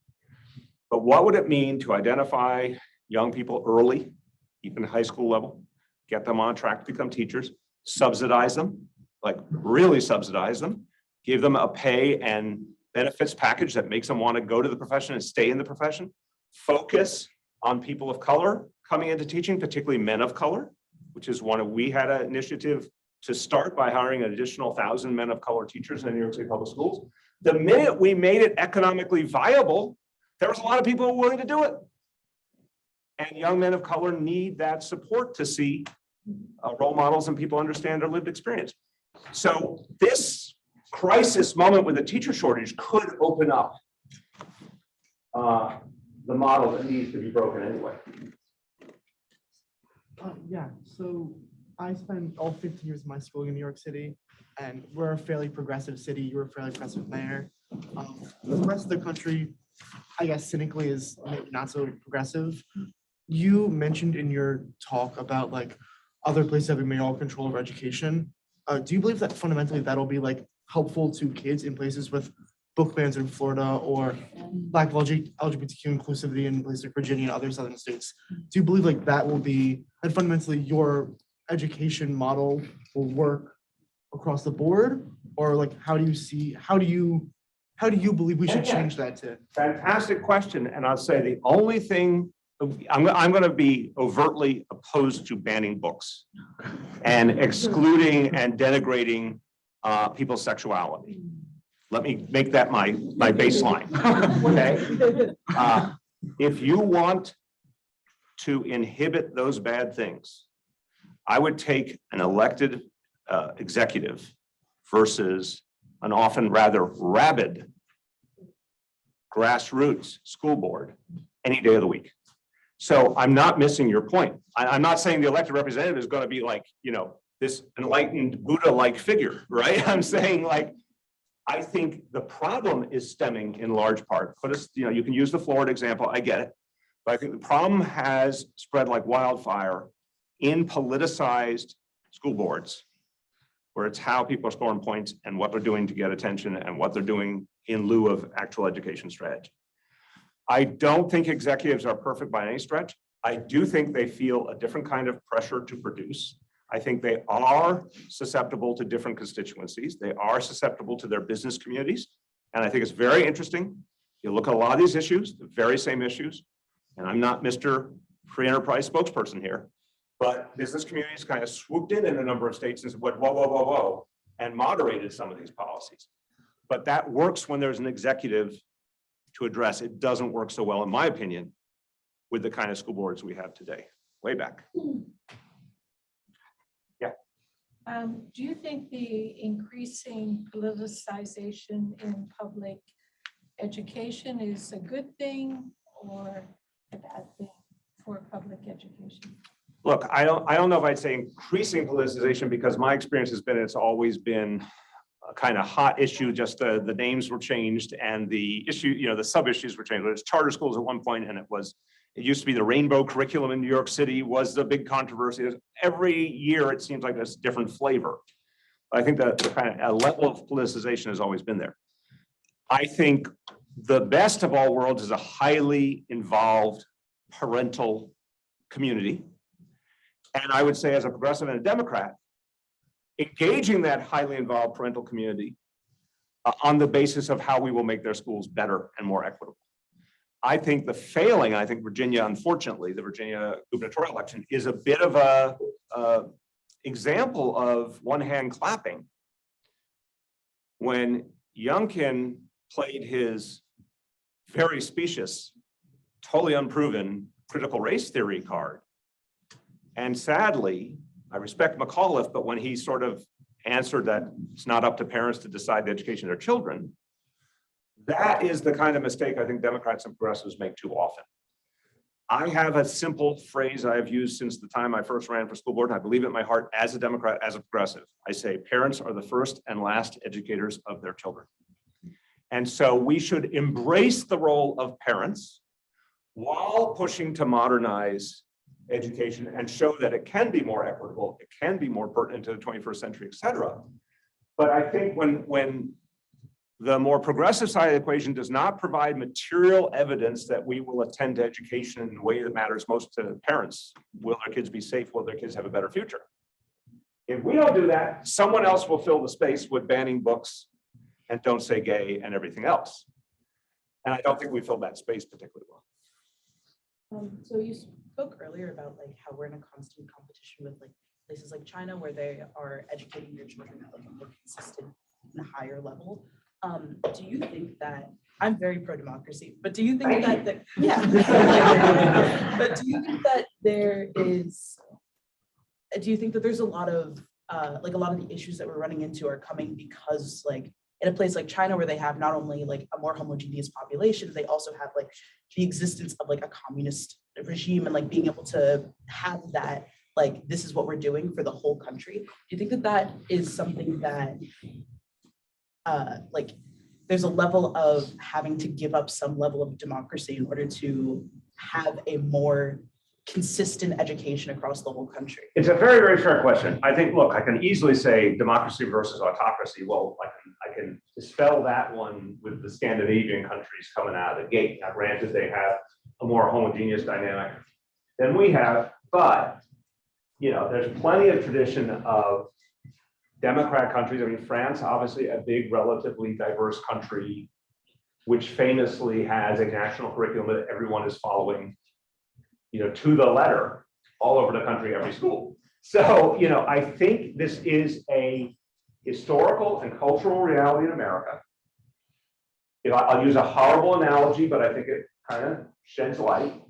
But what would it mean to identify young people early, even high school level, get them on track to become teachers, subsidize them, like really subsidize them, give them a pay and benefits package that makes them want to go to the profession and stay in the profession, focus on people of color coming into teaching, particularly men of color, which is we had an initiative to start by hiring an additional 1,000 men of color teachers in New York City public schools. The minute we made it economically viable, there was a lot of people who were willing to do it. And young men of color need that support to see role models and people understand their lived experience. So this crisis moment with a teacher shortage could open up the model that needs to be broken anyway. Yeah, so I spent all 15 years of my schooling in New York City, and we're a fairly progressive city. You're a fairly progressive mayor. The rest of the country, I guess cynically, is maybe not so progressive. You mentioned in your talk about like other places having made all control over education. Do you believe that fundamentally that'll be like helpful to kids in places with book bans in Florida or lack of LGBTQ inclusivity in places like Virginia and other southern states? Do you believe like that will be, and fundamentally your education model will work across the board? Or like, how do you believe we should change that to? Fantastic question. And I'll say the only thing, I'm going to be overtly opposed to banning books and excluding and denigrating people's sexuality. Let me make that my baseline. Okay. If you want to inhibit those bad things, I would take an elected executive versus an often rather rabid grassroots school board any day of the week. So I'm not missing your point. I'm not saying the elected representative is going to be like, you know, this enlightened Buddha-like figure, right? I'm saying like, I think the problem is stemming in large part. But it's, you know, you can use the Florida example, I get it. But I think the problem has spread like wildfire in politicized school boards, where it's how people are scoring points and what they're doing to get attention and what they're doing in lieu of actual education strategy. I don't think executives are perfect by any stretch. I do think they feel a different kind of pressure to produce. I think they are susceptible to different constituencies. They are susceptible to their business communities. And I think it's very interesting. You look at a lot of these issues, the very same issues, and I'm not Mr. Free Enterprise spokesperson here, but business communities kind of swooped in a number of states and said, whoa, whoa, whoa, whoa, and moderated some of these policies. But that works when there's an executive to address. It doesn't work so well, in my opinion, with the kind of school boards we have today. Way back. Yeah. Do you think the increasing politicization in public education is a good thing or a bad thing for public education? Look, I don't know if I'd say increasing politicization, because my experience has been it's always been a kind of hot issue. Just the names were changed and the issue, you know, the sub issues were changed. It was charter schools at one point, and it used to be the rainbow curriculum in New York City was the big controversy. Every year it seems like there's a different flavor. I think that the kind of level of politicization has always been there. I think the best of all worlds is a highly involved parental community. And I would say, as a progressive and a Democrat, engaging that highly involved parental community on the basis of how we will make their schools better and more equitable. I think the failing, I think Virginia, unfortunately, the Virginia gubernatorial election is a bit of a example of one hand clapping. When Youngkin played his very specious, totally unproven critical race theory card, and sadly, I respect McAuliffe, but when he sort of answered that it's not up to parents to decide the education of their children, that is the kind of mistake I think Democrats and progressives make too often. I have a simple phrase I've used since the time I first ran for school board, and I believe it in my heart as a Democrat, as a progressive. I say parents are the first and last educators of their children. And so we should embrace the role of parents while pushing to modernize education and show that it can be more equitable, it can be more pertinent to the 21st century, et cetera. But I think when the more progressive side of the equation does not provide material evidence that we will attend to education in the way that matters most to parents, will their kids be safe, will their kids have a better future? If we don't do that, someone else will fill the space with banning books and don't say gay and everything else. And I don't think we filled that space particularly well. So you spoke earlier about like how we're in a constant competition with like places like China, where they are educating their children at like a more consistent and higher level. Do you think that I'm very pro-democracy, but do you think that but do you think that there's a lot of like a lot of the issues that we're running into are coming because like in a place like China, where they have not only like a more homogeneous population, they also have like the existence of like a communist regime, and like being able to have that, like, this is what we're doing for the whole country. Do you think that that is something that like there's a level of having to give up some level of democracy in order to have a more consistent education across the whole country? It's a very, very fair question. I think, look, I can easily say democracy versus autocracy. Well, I can dispel that one with the Scandinavian countries coming out of the gate. Now, granted, they have a more homogeneous dynamic than we have, but you know, there's plenty of tradition of democratic countries. I mean, France, obviously a big, relatively diverse country, which famously has a national curriculum that everyone is following, you know, to the letter, all over the country, every school. So, you know, I think this is a historical and cultural reality in America. If I'll use a horrible analogy, but I think it kind of sheds light.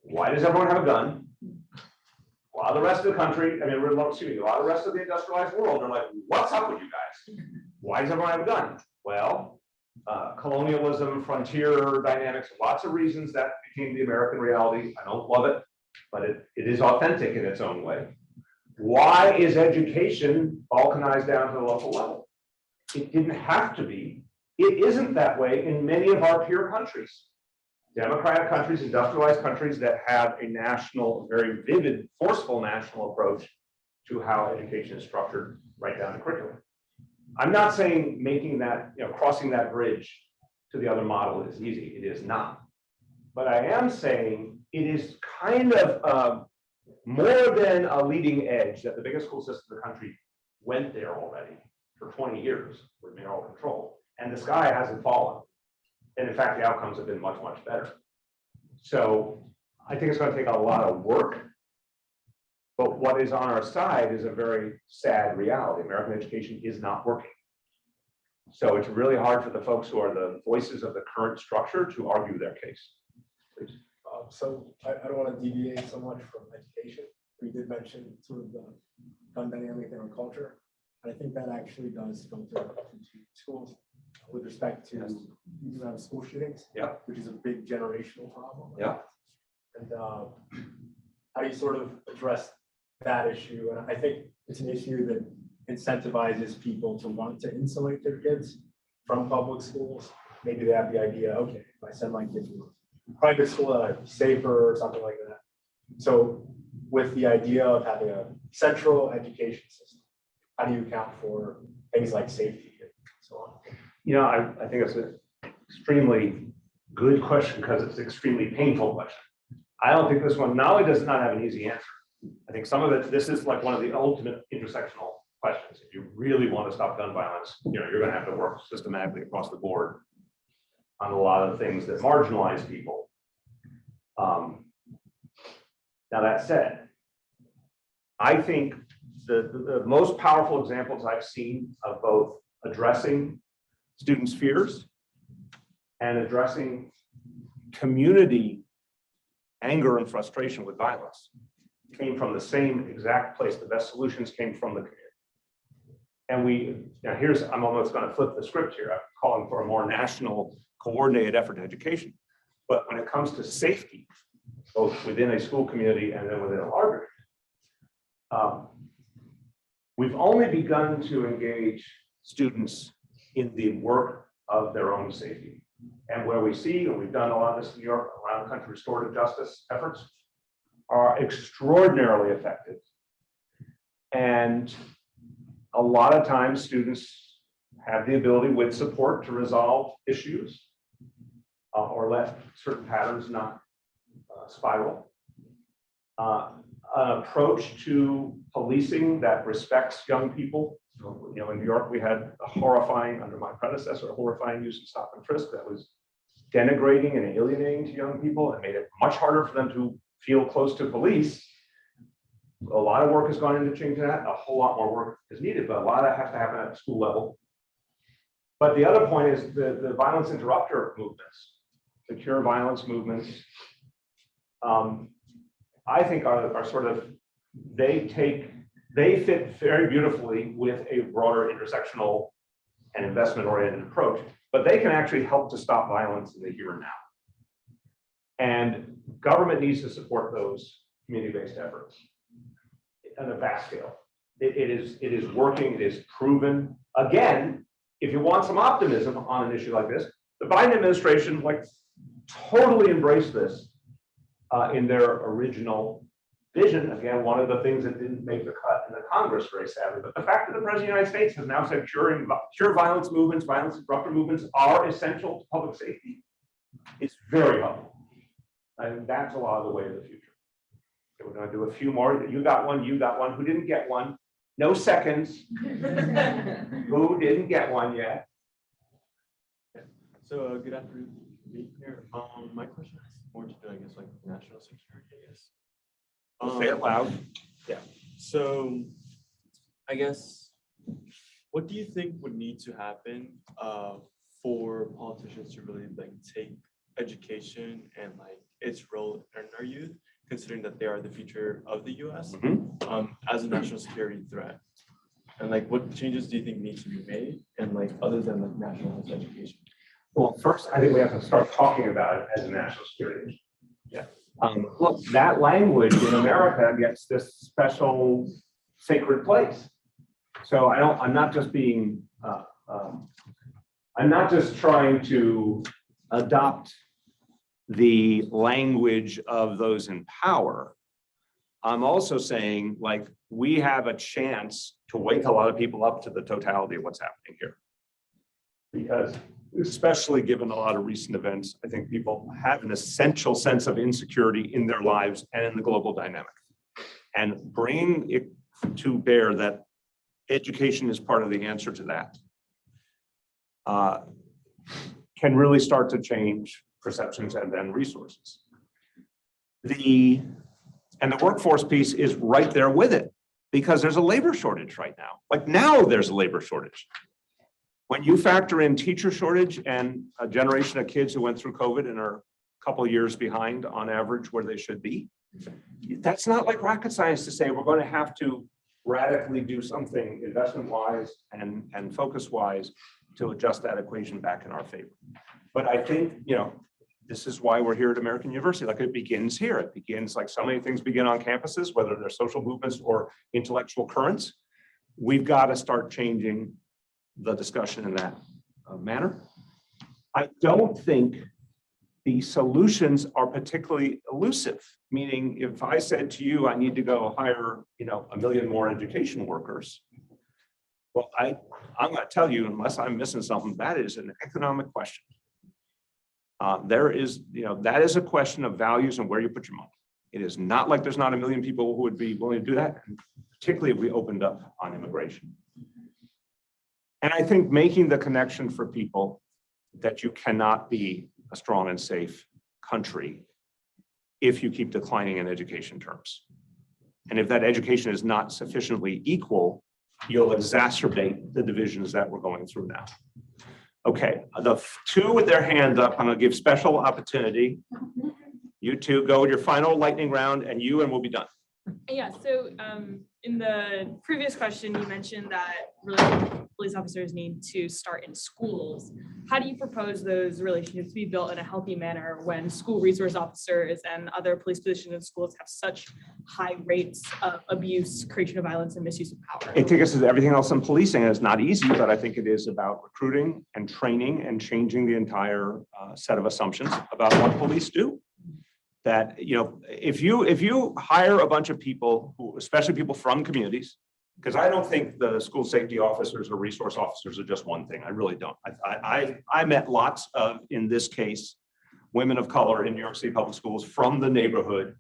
Why does everyone have a gun? A lot of the rest of the country, I mean, a lot of the rest of the industrialized world are like, what's up with you guys? Why does everyone have a gun? Well, colonialism, frontier dynamics, lots of reasons that became the American reality. I don't love it, but it is authentic in its own way. Why is education balkanized down to the local level? It didn't have to be. It isn't that way in many of our peer countries. Democratic countries, industrialized countries that have a national, very vivid, forceful national approach to how education is structured right down to curriculum. I'm not saying making that, you know, crossing that bridge to the other model is easy. It is not. But I am saying it is kind of more than a leading edge that the biggest school system in the country went there already for 20 years with mayoral control. And the sky hasn't fallen. And in fact, the outcomes have been much, much better. So I think it's going to take a lot of work. But what is on our side is a very sad reality. American education is not working. So it's really hard for the folks who are the voices of the current structure to argue their case. Please. So I don't want to deviate so much from education. We did mention sort of the gun dynamic in our culture. And I think that actually does filter into schools with respect to the amount of school shootings, which is a big generational problem. And how do you sort of address that issue? And I think it's an issue that incentivizes people to want to insulate their kids from public schools. Maybe they have the idea, okay, if I send my kid to a private school, that I'd be safer or something like that. So with the idea of having a central education system, how do you account for things like safety and so on? You know, I think it's an extremely good question because it's an extremely painful question. I don't think this one not only does not have an easy answer. I think some of it, this is like one of the ultimate intersectional questions. If you really want to stop gun violence, you know, you're going to have to work systematically across the board on a lot of things that marginalize people. Now that said, I think the most powerful examples I've seen of both addressing students' fears and addressing community anger and frustration with violence came from the same exact place. The best solutions came from the community. And I'm almost going to flip the script here. I'm calling for a more national coordinated effort to education. But when it comes to safety, both within a school community and then within a larger community, we've only begun to engage students in the work of their own safety. And where we see, and we've done a lot of this in New York, around the country, restorative justice efforts are extraordinarily effective. And a lot of times students have the ability with support to resolve issues or let certain patterns not spiral. An approach to policing that respects young people. You know, in New York, we had a horrifying, under my predecessor, a horrifying use of stop and frisk that was denigrating and alienating to young people and made it much harder for them to feel close to police. A lot of work has gone into changing that. A whole lot more work is needed, but a lot of that has to happen at the school level. But the other point is the violence interrupter movements, secure violence movements, I think are sort of, they fit very beautifully with a broader intersectional and investment-oriented approach, but they can actually help to stop violence in the here and now. And government needs to support those community-based efforts on a vast scale. It is working, it is proven. Again, if you want some optimism on an issue like this, the Biden administration totally embraced this in their original vision. Again, one of the things that didn't make the cut in the Congress, very sadly, but the fact that the President of the United States has now said pure violence movements, violence disruptor movements are essential to public safety is very helpful. And that's a lot of the way of the future. Okay, we're going to do a few more. You got one, you got one. Who didn't get one? No seconds. Who didn't get one yet? So good afternoon, being here. My question has more to do, I guess, like national security, I guess. Say it loud. Yeah. So I guess, what do you think would need to happen for politicians to really take education and its role in our youth, considering that they are the future of the U.S. As a national security threat? And what changes do you think need to be made? And other than national health education? Well, first, I think we have to start talking about it as a national security issue. Yeah. Look, that language in America gets this special sacred place. So I'm not just being, I'm not just trying to adopt the language of those in power. I'm also saying we have a chance to wake a lot of people up to the totality of what's happening here. Because especially given a lot of recent events, I think people have an essential sense of insecurity in their lives and in the global dynamic. And bringing it to bear that education is part of the answer to that can really start to change perceptions and then resources. The workforce piece is right there with it because there's a labor shortage right now. Now there's a labor shortage. When you factor in teacher shortage and a generation of kids who went through COVID and are a couple of years behind on average where they should be, that's not like rocket science to say we're going to have to radically do something investment-wise and focus-wise to adjust that equation back in our favor. But I think, this is why we're here at American University. It begins here. It begins so many things begin on campuses, whether they're social movements or intellectual currents. We've got to start changing the discussion in that manner. I don't think the solutions are particularly elusive, meaning if I said to you, I need to go hire, 1 million more education workers, well, I'm going to tell you, unless I'm missing something, that is an economic question. That is a question of values and where you put your money. It is not like there's not 1 million people who would be willing to do that, particularly if we opened up on immigration. And I think making the connection for people that you cannot be a strong and safe country if you keep declining in education terms. And if that education is not sufficiently equal, you'll exacerbate the divisions that we're going through now. Okay, the two with their hands up, I'm going to give special opportunity. You two go with your final lightning round and we'll be done. Yeah, so in the previous question, you mentioned that really police officers need to start in schools. How do you propose those relationships to be built in a healthy manner when school resource officers and other police positions in schools have such high rates of abuse, creation of violence, and misuse of power? I think this is everything else in policing. It's not easy, but I think it is about recruiting and training and changing the entire set of assumptions about what police do. That, if you hire a bunch of people who, especially people from communities, because I don't think the school safety officers or resource officers are just one thing. I really don't. I met lots of, in this case, women of color in New York City public schools from the neighborhood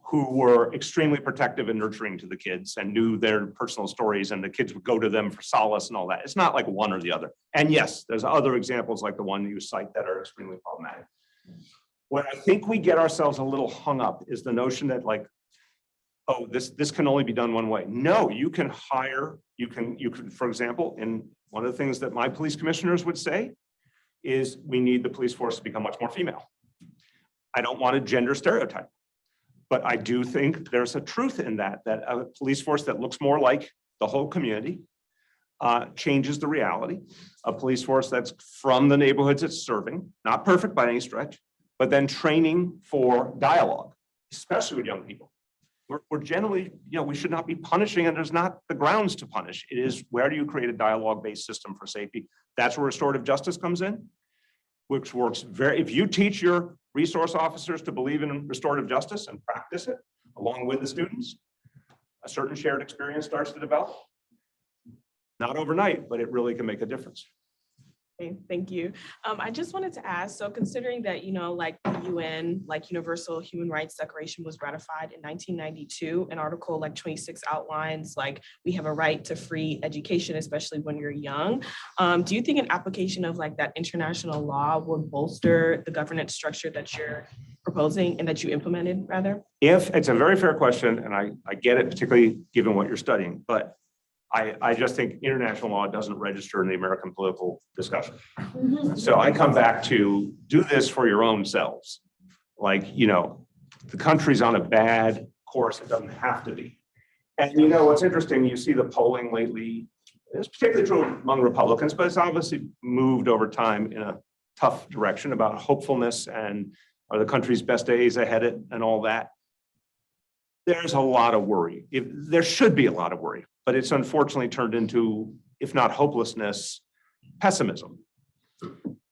who were extremely protective and nurturing to the kids and knew their personal stories, and the kids would go to them for solace and all that. It's not like one or the other. And yes, there's other examples like the one you cite that are extremely problematic. What I think we get ourselves a little hung up is the notion that oh, this can only be done one way. No, you can hire, you can, for example, and one of the things that my police commissioners would say is we need the police force to become much more female. I don't want a gender stereotype, but I do think there's a truth in that a police force that looks more like the whole community changes the reality. A police force that's from the neighborhoods it's serving, not perfect by any stretch, but then training for dialogue, especially with young people. We're generally, we should not be punishing, and there's not the grounds to punish. It is, where do you create a dialogue-based system for safety? That's where restorative justice comes in, which works if you teach your resource officers to believe in restorative justice and practice it along with the students, a certain shared experience starts to develop. Not overnight, but it really can make a difference. Okay, thank you. I just wanted to ask, so considering that, like the UN, like Universal Human Rights Declaration was ratified in 1992, and Article 26 outlines like we have a right to free education, especially when you're young. Do you think an application of like that international law would bolster the governance structure that you're proposing and that you implemented rather? If it's a very fair question, and I get it, particularly given what you're studying, but I just think international law doesn't register in the American political discussion. So I come back to do this for your own selves. Like, the country's on a bad course. It doesn't have to be. And what's interesting, you see the polling lately, it's particularly true among Republicans, but it's obviously moved over time in a tough direction about hopefulness and are the country's best days ahead and all that. There's a lot of worry. There should be a lot of worry, but it's unfortunately turned into, if not hopelessness, pessimism.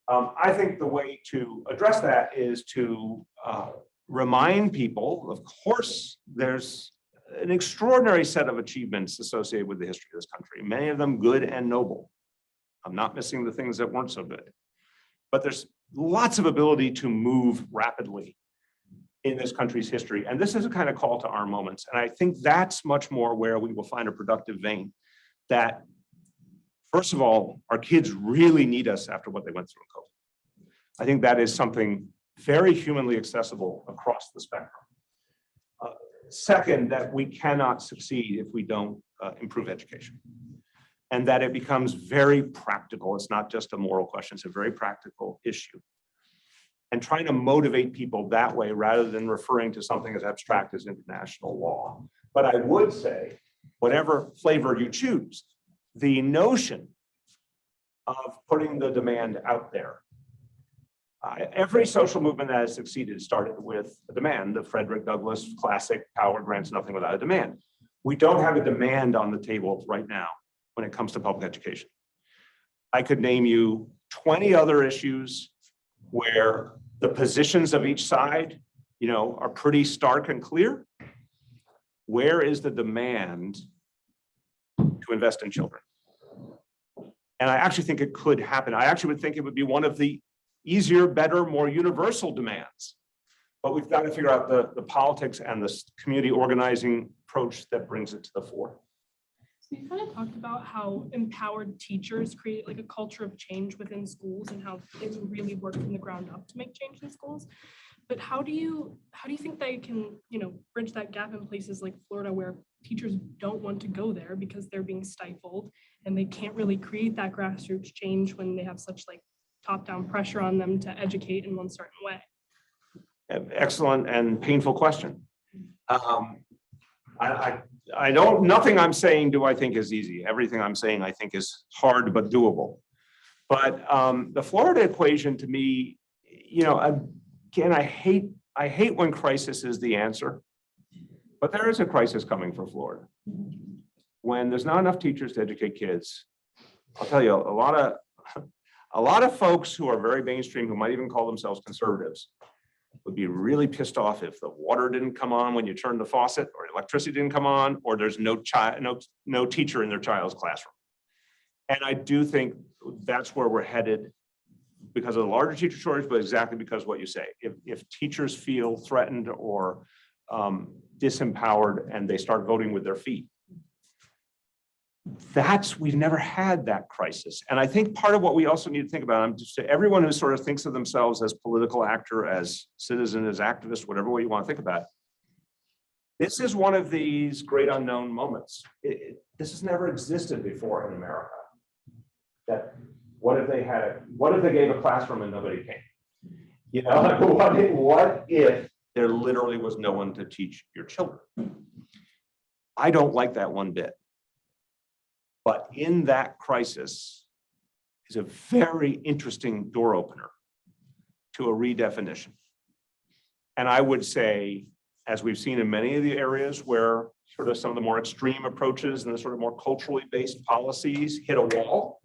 I think the way to address that is to remind people, of course, there's an extraordinary set of achievements associated with the history of this country, many of them good and noble. I'm not missing the things that weren't so good, but there's lots of ability to move rapidly in this country's history. And this is a kind of call to our moments. And I think that's much more where we will find a productive vein that, first of all, our kids really need us after what they went through in COVID. I think that is something very humanly accessible across the spectrum. Second, that we cannot succeed if we don't improve education. And that it becomes very practical. It's not just a moral question, it's a very practical issue. And trying to motivate people that way rather than referring to something as abstract as international law. But I would say, whatever flavor you choose, the notion of putting the demand out there. Every social movement that has succeeded started with a demand, the Frederick Douglass classic, power grants nothing without a demand. We don't have a demand on the table right now when it comes to public education. I could name you 20 other issues where the positions of each side, are pretty stark and clear. Where is the demand to invest in children? And I actually think it could happen. I actually would think it would be one of the easier, better, more universal demands. But we've got to figure out the politics and the community organizing approach that brings it to the fore. So you kind of talked about how empowered teachers create like a culture of change within schools and how they can really work from the ground up to make change in schools. But how do you think they can, bridge that gap in places like Florida where teachers don't want to go there because they're being stifled and they can't really create that grassroots change when they have such like top-down pressure on them to educate in one certain way? Excellent and painful question. Nothing I'm saying do I think is easy. Everything I'm saying I think is hard but doable. But the Florida equation to me, again, I hate when crisis is the answer, but there is a crisis coming for Florida. When there's not enough teachers to educate kids, I'll tell you, a lot of folks who are very mainstream, who might even call themselves conservatives, would be really pissed off if the water didn't come on when you turn the faucet, or electricity didn't come on, or there's no teacher in their child's classroom. And I do think that's where we're headed because of the larger teacher shortage, but exactly because of what you say. If teachers feel threatened or disempowered and they start voting with their feet, we've never had that crisis. And I think part of what we also need to think about, I'm just saying, everyone who sort of thinks of themselves as political actor, as citizen, as activist, whatever way you want to think about it, this is one of these great unknown moments. This has never existed before in America. That what if they gave a classroom and nobody came? What if there literally was no one to teach your children? I don't like that one bit. But in that crisis is a very interesting door opener to a redefinition. And I would say, as we've seen in many of the areas where sort of some of the more extreme approaches and the sort of more culturally based policies hit a wall,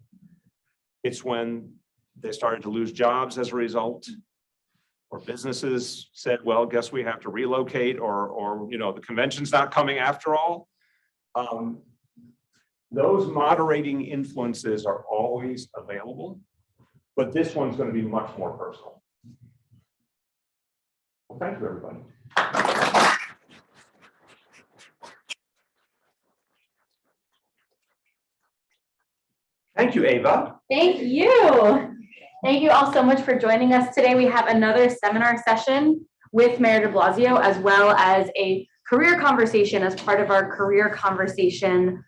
it's when they started to lose jobs as a result, or businesses said, well, guess we have to relocate, or you know, the convention's not coming after all. Those moderating influences are always available, but this one's going to be much more personal. Well, thank you, everybody. Thank you, Ava. Thank you. Thank you all so much for joining us today. We have another seminar session with Mayor de Blasio, as well as a career conversation as part of our career conversation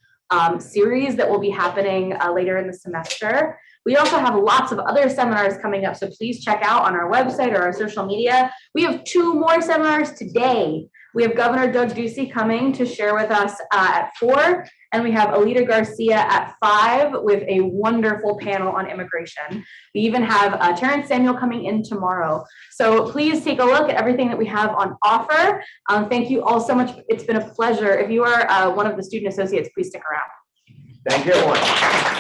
series that will be happening later in the semester. We also have lots of other seminars coming up, so please check out on our website or our social media. We have 2 more seminars today. We have Governor Doug Ducey coming to share with us at 4, and we have Alita Garcia at 5 with a wonderful panel on immigration. We even have Terrence Samuel coming in tomorrow. So please take a look at everything that we have on offer. Thank you all so much. It's been a pleasure. If you are one of the student associates, please stick around. Thank you, everyone.